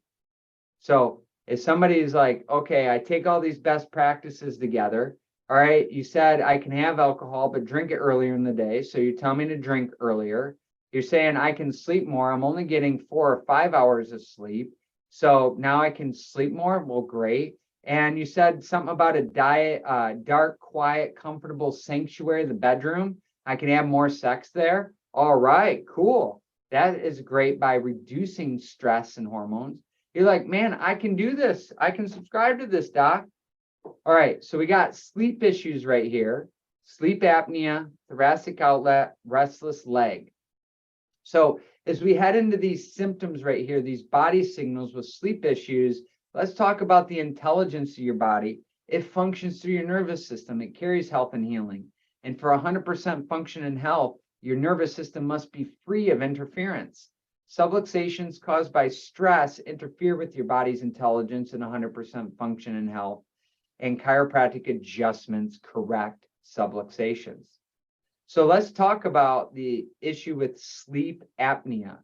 So if somebody's like, okay, I take all these best practices together. All right, you said I can have alcohol, but drink it earlier in the day. So you tell me to drink earlier. You're saying I can sleep more. I'm only getting 4 or 5 hours of sleep. So now I can sleep more. Well, great. And you said something about a diet, dark, quiet, comfortable sanctuary, the bedroom. I can have more sex there. All right, cool. That is great by reducing stress and hormones. You're like, man, I can do this. I can subscribe to this, doc. All right, so we got sleep issues right here. Sleep apnea, thoracic outlet, restless leg. So as we head into these symptoms right here, these body signals with sleep issues, let's talk about the intelligence of your body. It functions through your nervous system. It carries health and healing. And for 100% function and health, your nervous system must be free of interference. Subluxations caused by stress interfere with your body's intelligence and 100% function and health. And chiropractic adjustments correct subluxations. So let's talk about the issue with sleep apnea.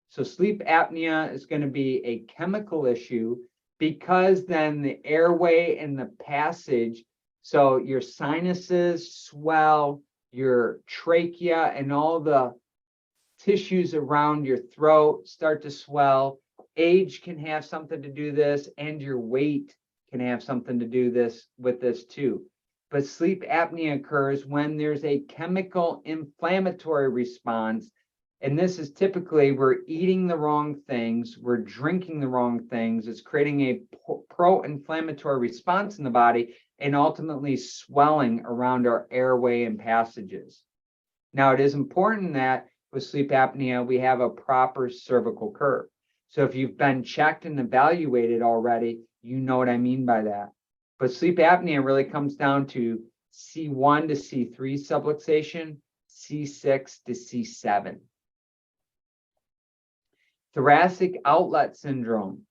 So sleep apnea is going to be a chemical issue because then the airway and the passage, so your sinuses swell, your trachea and all the tissues around your throat start to swell. Age can have something to do this, and your weight can have something to do this with this too. But sleep apnea occurs when there's a chemical inflammatory response. And this is typically we're eating the wrong things, we're drinking the wrong things. It's creating a pro-inflammatory response in the body and ultimately swelling around our airway and passages. Now, it is important that with sleep apnea, we have a proper cervical curve. So if you've been checked and evaluated already, you know what I mean by that. But sleep apnea really comes down to C1 to C3 subluxation, C6 to C7. Thoracic outlet syndrome.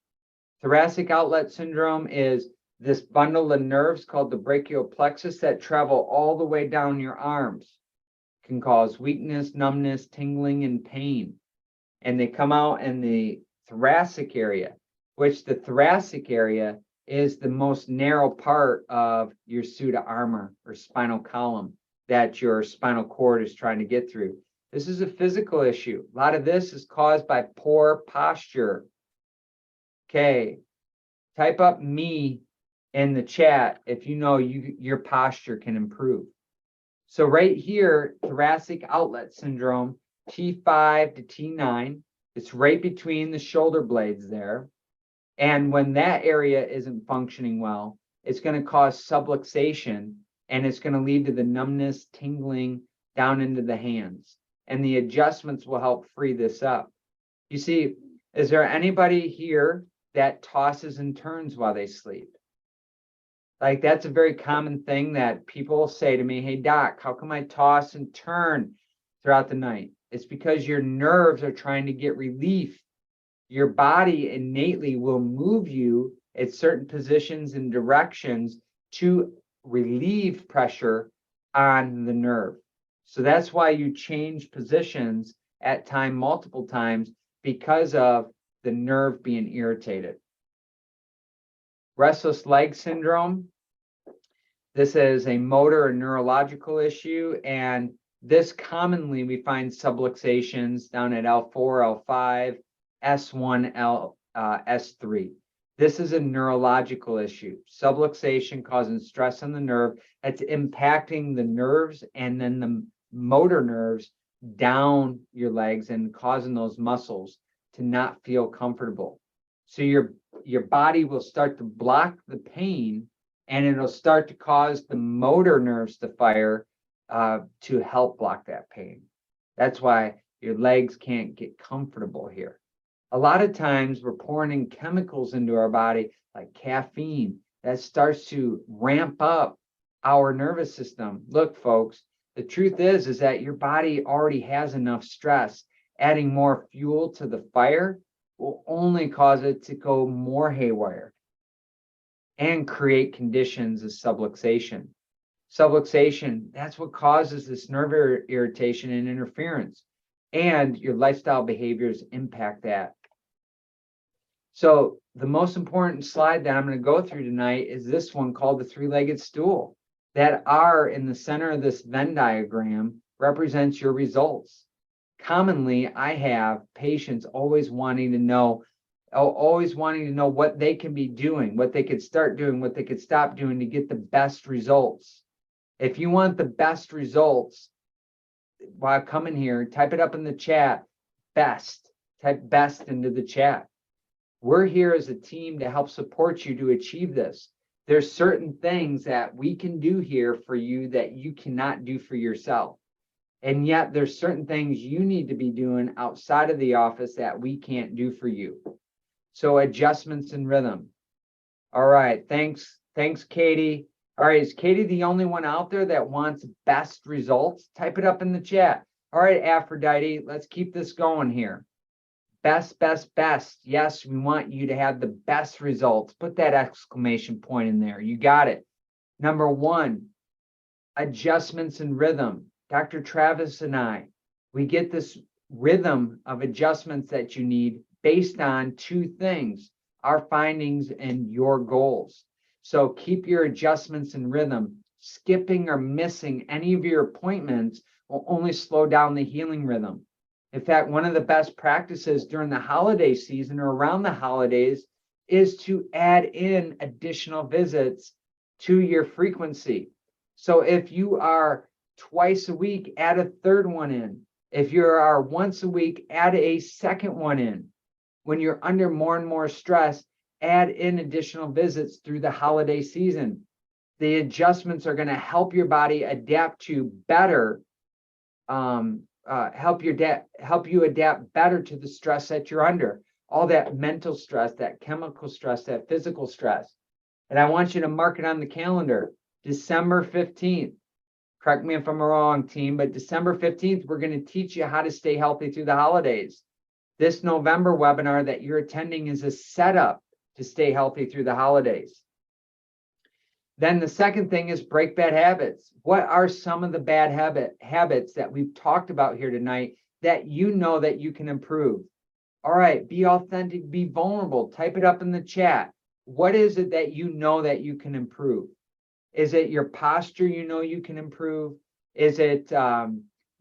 Thoracic outlet syndrome is this bundle of nerves called the brachial plexus that travel all the way down your arms. Can cause weakness, numbness, tingling, and pain. And they come out in the thoracic area, which the thoracic area is the most narrow part of your suit of armor or spinal column that your spinal cord is trying to get through. This is a physical issue. A lot of this is caused by poor posture. Okay, type up me in the chat if you know your posture can improve. So right here, thoracic outlet syndrome, T5 to T9, it's right between the shoulder blades there. And when that area isn't functioning well, it's going to cause subluxation and it's going to lead to the numbness, tingling down into the hands. And the adjustments will help free this up. You see, is there anybody here that tosses and turns while they sleep? Like, that's a very common thing that people say to me, hey, doc, how come I toss and turn throughout the night? It's because your nerves are trying to get relief. Your body innately will move you at certain positions and directions to relieve pressure on the nerve. So that's why you change positions at time multiple times, because of the nerve being irritated. Restless leg syndrome. This is a motor and neurological issue, and this commonly we find subluxations down at L4, L5, S1, S3. This is a neurological issue. Subluxation causing stress on the nerve that's impacting the nerves and then the motor nerves down your legs and causing those muscles to not feel comfortable. So your body will start to block the pain, and it'll start to cause the motor nerves to fire, to help block that pain. That's why your legs can't get comfortable here. A lot of times we're pouring in chemicals into our body like caffeine that starts to ramp up our nervous system. Look, folks, the truth is that your body already has enough stress. Adding more fuel to the fire will only cause it to go more haywire and create conditions of subluxation. Subluxation, that's what causes this nerve irritation and interference. And your lifestyle behaviors impact that. So the most important slide that I'm going to go through tonight is this one called the three-legged stool. That R in the center of this Venn diagram represents your results. Commonly, I have patients always wanting to know what they can be doing, what they could start doing, what they could stop doing to get the best results. If you want the best results, while coming here, type it up in the chat, best. Type best into the chat. We're here as a team to help support you to achieve this. There's certain things that we can do here for you that you cannot do for yourself. And yet there's certain things you need to be doing outside of the office that we can't do for you. So adjustments in rhythm. All right, thanks, Katie. All right, is Katie the only one out there that wants best results? Type it up in the chat. All right, Aphrodite, let's keep this going here. Best, best, best. Yes, we want you to have the best results. Put that exclamation point in there. You got it. Number one, adjustments in rhythm. Dr. Travis and I, we get this rhythm of adjustments that you need based on two things, our findings and your goals. So keep your adjustments in rhythm. Skipping or missing any of your appointments will only slow down the healing rhythm. In fact, one of the best practices during the holiday season or around the holidays is to add in additional visits to your frequency. So if you are twice a week, add a third one in. If you are once a week, add a second one in. When you're under more and more stress, add in additional visits through the holiday season. The adjustments are going to help your body adapt to better, help you adapt better to the stress that you're under, all that mental stress, that chemical stress, that physical stress. And I want you to mark it on the calendar, December 15th. Correct me if I'm wrong, team, but December 15th, we're going to teach you how to stay healthy through the holidays. This November webinar that you're attending is a setup to stay healthy through the holidays. Then the second thing is break bad habits. What are some of the bad habits that we've talked about here tonight that you know that you can improve? All right, be authentic, be vulnerable. Type it up in the chat. What is it that you know that you can improve? Is it your posture you know you can improve? Is it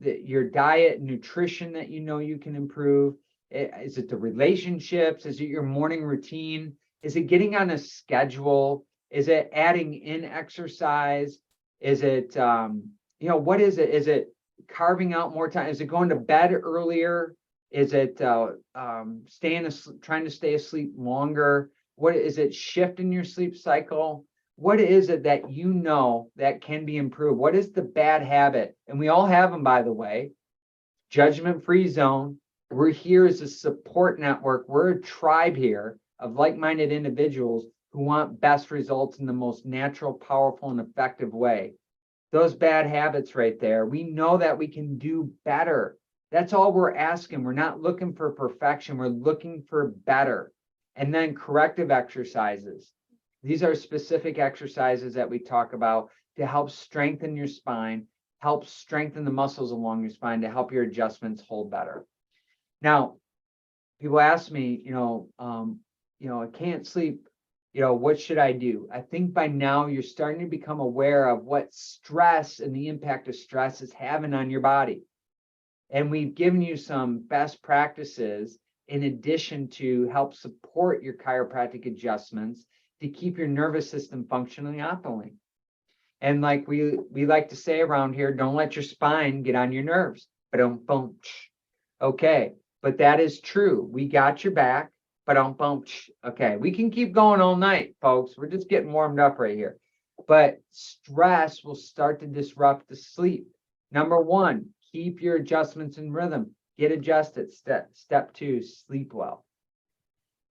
your diet, nutrition that you know you can improve? Is it the relationships? Is it your morning routine? Is it getting on a schedule? Is it adding in exercise? Is it, what is it? Is it carving out more time? Is it going to bed earlier? Is it trying to stay asleep longer? What is it, shifting your sleep cycle? What is it that you know that can be improved? What is the bad habit? And we all have them, by the way. Judgment-free zone. We're here as a support network. We're a tribe here of like-minded individuals who want best results in the most natural, powerful, and effective way. Those bad habits right there, we know that we can do better. That's all we're asking. We're not looking for perfection. We're looking for better. And then corrective exercises. These are specific exercises that we talk about to help strengthen your spine, help strengthen the muscles along your spine to help your adjustments hold better. Now, people ask me, I can't sleep. What should I do? I think by now you're starting to become aware of what stress and the impact of stress is having on your body. And we've given you some best practices in addition to help support your chiropractic adjustments to keep your nervous system functioning optimally. And like we like to say around here, don't let your spine get on your nerves. Okay, but that is true. We got your back. Okay, we can keep going all night, folks. We're just getting warmed up right here. But stress will start to disrupt the sleep. Number one, keep your adjustments in rhythm. Get adjusted. Step two, sleep well.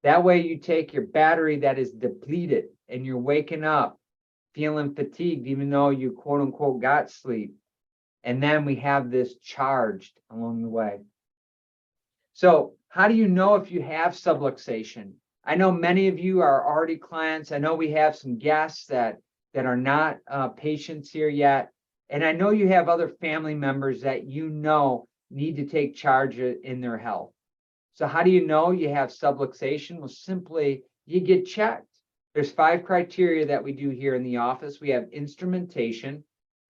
That way you take your battery that is depleted and you're waking up feeling fatigued, even though you quote unquote got sleep. And then we have this charged along the way. So how do you know if you have subluxation? I know many of you are already clients. I know we have some guests that are not patients here yet. And I know you have other family members that you know need to take charge in their health. So how do you know you have subluxation? Well, simply you get checked. There's 5 criteria that we do here in the office. We have instrumentation.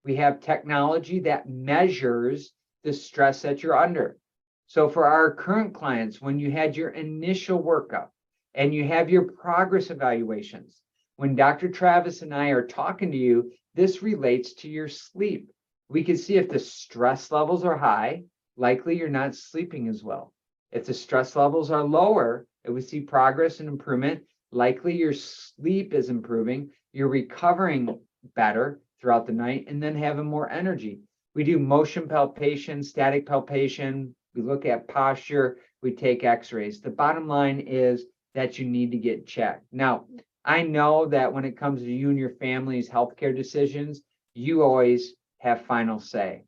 We have technology that measures the stress that you're under. So for our current clients, when you had your initial workup and you have your progress evaluations, when Dr. Travis and I are talking to you, this relates to your sleep. We can see if the stress levels are high, likely you're not sleeping as well. If the stress levels are lower, and we see progress and improvement, likely your sleep is improving, you're recovering better throughout the night, and then having more energy. We do motion palpation, static palpation, we look at posture, we take x-rays. The bottom line is that you need to get checked. Now, I know that when it comes to you and your family's healthcare decisions, you always have final say.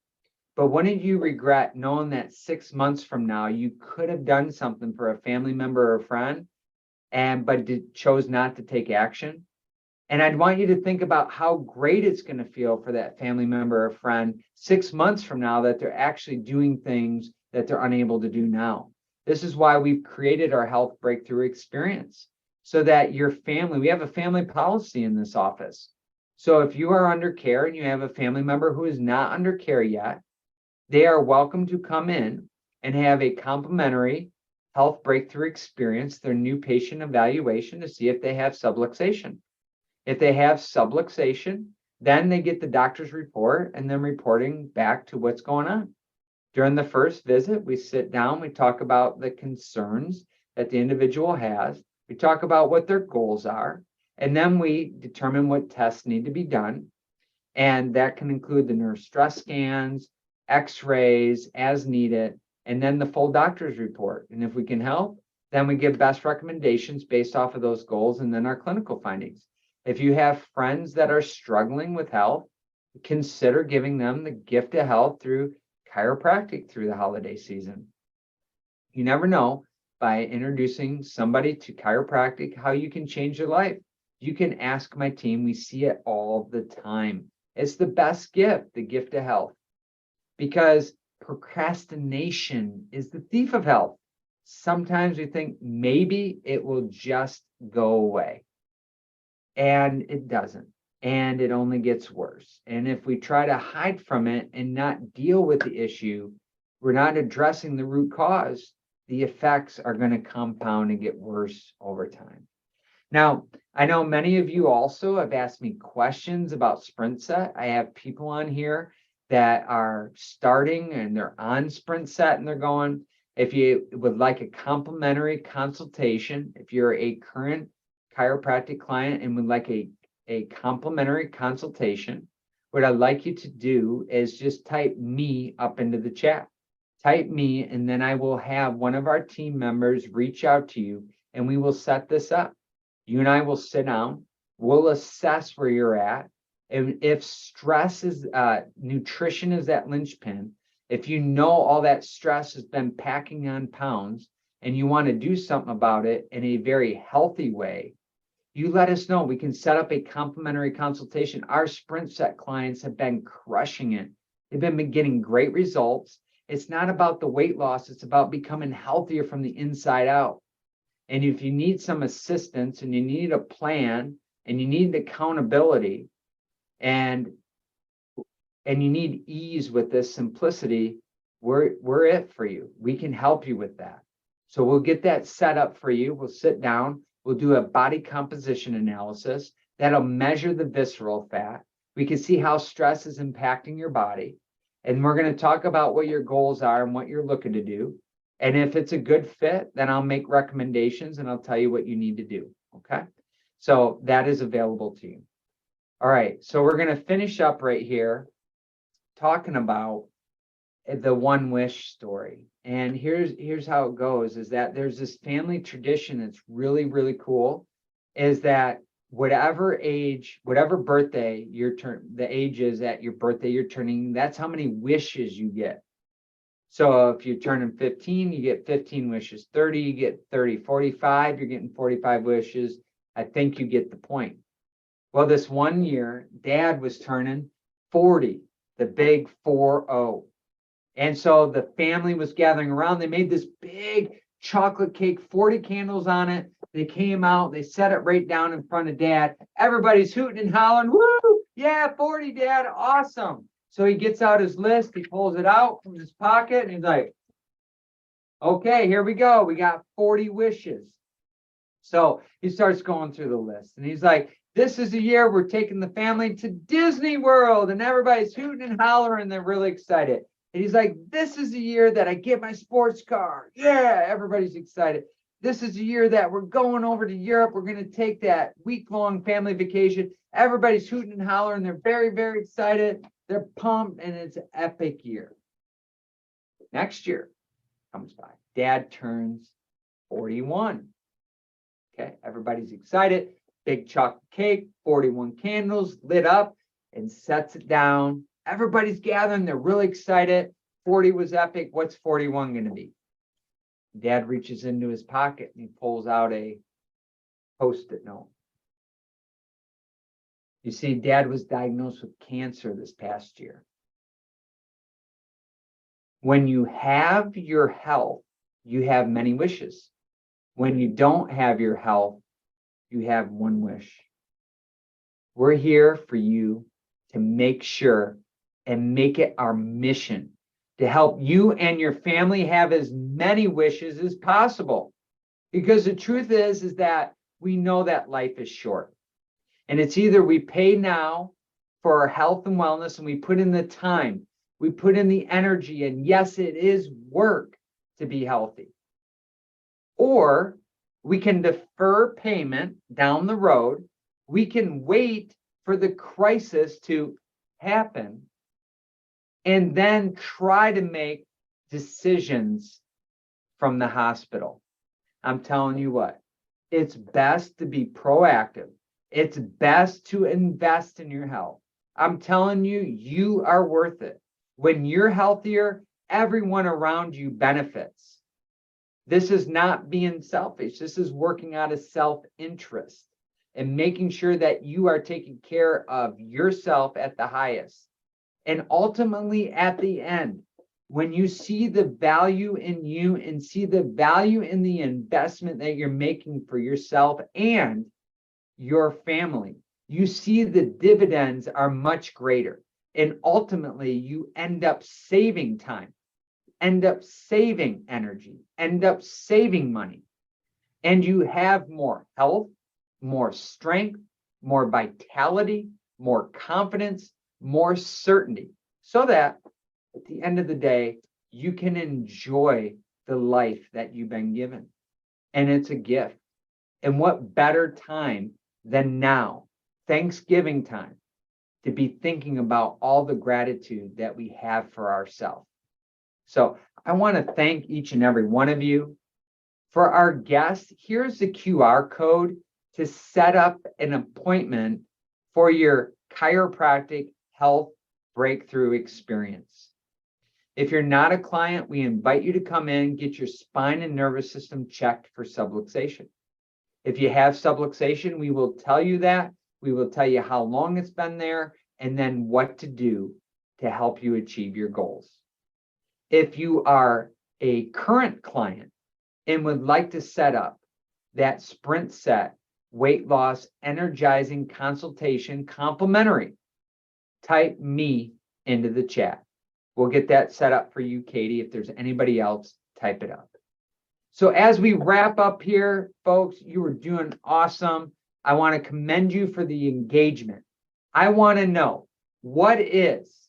But wouldn't you regret knowing that 6 months from now, you could have done something for a family member or a friend, but chose not to take action? And I'd want you to think about how great it's going to feel for that family member or friend 6 months from now that they're actually doing things that they're unable to do now. This is why we've created our health breakthrough experience, so that your family, we have a family policy in this office. So if you are under care and you have a family member who is not under care yet, they are welcome to come in and have a complimentary health breakthrough experience, their new patient evaluation, to see if they have subluxation. If they have subluxation, then they get the doctor's report and then reporting back to what's going on. During the first visit, we sit down, we talk about the concerns that the individual has, we talk about what their goals are, and then we determine what tests need to be done. And that can include the nurse stress scans, x-rays as needed, and then the full doctor's report. And if we can help, then we give best recommendations based off of those goals and then our clinical findings. If you have friends that are struggling with health, consider giving them the gift of health through chiropractic through the holiday season. You never know, by introducing somebody to chiropractic, how you can change their life. You can ask my team. We see it all the time. It's the best gift, the gift of health, because procrastination is the thief of health. Sometimes we think maybe it will just go away, and it doesn't. And it only gets worse. And if we try to hide from it and not deal with the issue, we're not addressing the root cause. The effects are going to compound and get worse over time. Now, I know many of you also have asked me questions about Sprint Set. I have people on here that are starting and they're on Sprint Set and they're going, if you would like a complimentary consultation, if you're a current chiropractic client and would like a complimentary consultation, what I'd like you to do is just type me up into the chat. Type me, and then I will have one of our team members reach out to you, and we will set this up. You and I will sit down, we'll assess where you're at. And if stress is, nutrition is that linchpin, if you know all that stress has been packing on pounds and you want to do something about it in a very healthy way, you let us know. We can set up a complimentary consultation. Our Sprint Set clients have been crushing it. They've been getting great results. It's not about the weight loss. It's about becoming healthier from the inside out. And if you need some assistance and you need a plan and you need accountability and you need ease with this simplicity, we're it for you. We can help you with that. So we'll get that set up for you. We'll sit down. We'll do a body composition analysis that'll measure the visceral fat. We can see how stress is impacting your body. And we're going to talk about what your goals are and what you're looking to do. And if it's a good fit, then I'll make recommendations and I'll tell you what you need to do. Okay. So that is available to you. All right. So we're going to finish up right here talking about the one wish story. And here's how it goes, is that there's this family tradition that's really, really cool, is that whatever age, whatever birthday the age is at your birthday you're turning, that's how many wishes you get. So if you're turning 15, you get 15 wishes. 30, you get 30. 45, you're getting 45 wishes. I think you get the point. Well, this one year, Dad was turning 40, the big 40. And so the family was gathering around. They made this big chocolate cake, 40 candles on it. They came out, they set it right down in front of Dad. Everybody's hooting and hollering, woo, yeah, 40, Dad, awesome. So he gets out his list, he pulls it out from his pocket, and he's like, okay, here we go. We got 40 wishes. So he starts going through the list, and he's like, this is the year we're taking the family to Disney World, and everybody's hooting and hollering. They're really excited. And he's like, this is the year that I get my sports car. Yeah, everybody's excited. This is the year that we're going over to Europe. We're going to take that week-long family vacation. Everybody's hooting and hollering. They're very, very excited. They're pumped, and it's an epic year. Next year comes by. Dad turns 41. Okay, everybody's excited. Big chocolate cake, 41 candles lit up, and sets it down. Everybody's gathering. They're really excited. 40 was epic. What's 41 going to be? Dad reaches into his pocket and he pulls out a Post-it note. You see, Dad was diagnosed with cancer this past year. When you have your health, you have many wishes. When you don't have your health, you have one wish. We're here for you to make sure and make it our mission to help you and your family have as many wishes as possible. Because the truth is that we know that life is short. And it's either we pay now for our health and wellness, and we put in the time, we put in the energy, and yes, it is work to be healthy. Or we can defer payment down the road. We can wait for the crisis to happen and then try to make decisions from the hospital. I'm telling you what, it's best to be proactive. It's best to invest in your health. I'm telling you, you are worth it. When you're healthier, everyone around you benefits. This is not being selfish. This is working out of self-interest and making sure that you are taking care of yourself at the highest. And ultimately, at the end, when you see the value in you and see the value in the investment that you're making for yourself and your family, you see the dividends are much greater. And ultimately, you end up saving time, end up saving energy, end up saving money. And you have more health, more strength, more vitality, more confidence, more certainty, so that at the end of the day, you can enjoy the life that you've been given. And it's a gift. And what better time than now, Thanksgiving time, to be thinking about all the gratitude that we have for ourselves. So I want to thank each and every one of you. For our guests, here's the QR code to set up an appointment for your chiropractic health breakthrough experience. If you're not a client, we invite you to come in, get your spine and nervous system checked for subluxation. If you have subluxation, we will tell you that. We will tell you how long it's been there and then what to do to help you achieve your goals. If you are a current client and would like to set up that Sprint Set weight loss energizing consultation complimentary, type me into the chat. We'll get that set up for you, Katie. If there's anybody else, type it up. So as we wrap up here, folks, you are doing awesome. I want to commend you for the engagement. I want to know what is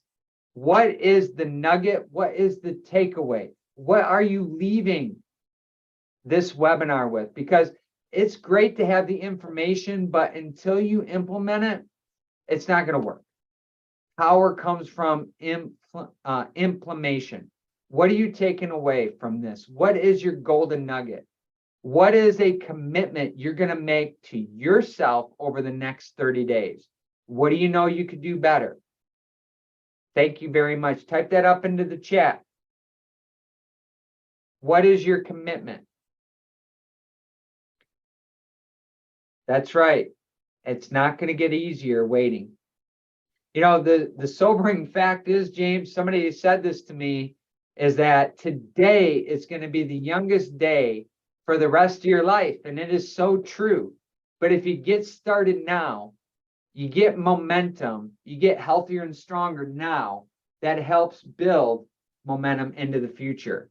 the nugget? What is the takeaway? What are you leaving this webinar with? Because it's great to have the information, but until you implement it, it's not going to work. Power comes from inflammation. What are you taking away from this? What is your golden nugget? What is a commitment you're going to make to yourself over the next 30 days? What do you know you could do better? Thank you very much. Type that up into the chat. What is your commitment? That's right. It's not going to get easier waiting. You know, the sobering fact is, James, somebody said this to me, is that today is going to be the youngest day for the rest of your life. And it is so true. But if you get started now, you get momentum, you get healthier and stronger now, that helps build momentum into the future.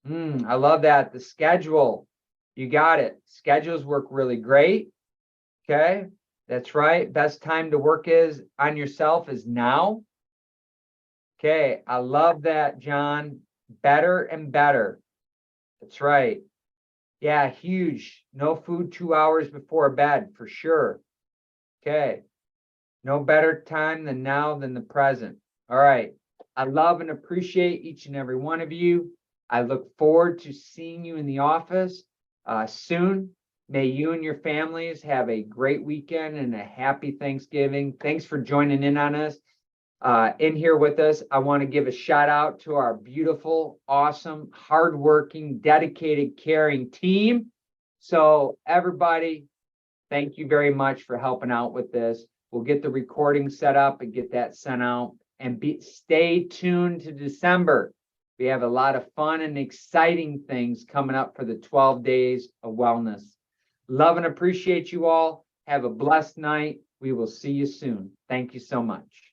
I love that. The schedule, you got it. Schedules work really great. Okay, that's right. Best time to work is on yourself is now. Okay, I love that, John. Better and better. That's right. Yeah, huge. No food 2 hours before bed for sure. Okay. No better time than now than the present. All right. I love and appreciate each and every one of you. I look forward to seeing you in the office soon. May you and your families have a great weekend and a happy Thanksgiving. Thanks for joining in on us. In here with us, I want to give a shout out to our beautiful, awesome, hardworking, dedicated, caring team. So everybody, thank you very much for helping out with this. We'll get the recording set up and get that sent out, and stay tuned to December. We have a lot of fun and exciting things coming up for the 12 days of wellness. Love and appreciate you all. Have a blessed night. We will see you soon. Thank you so much.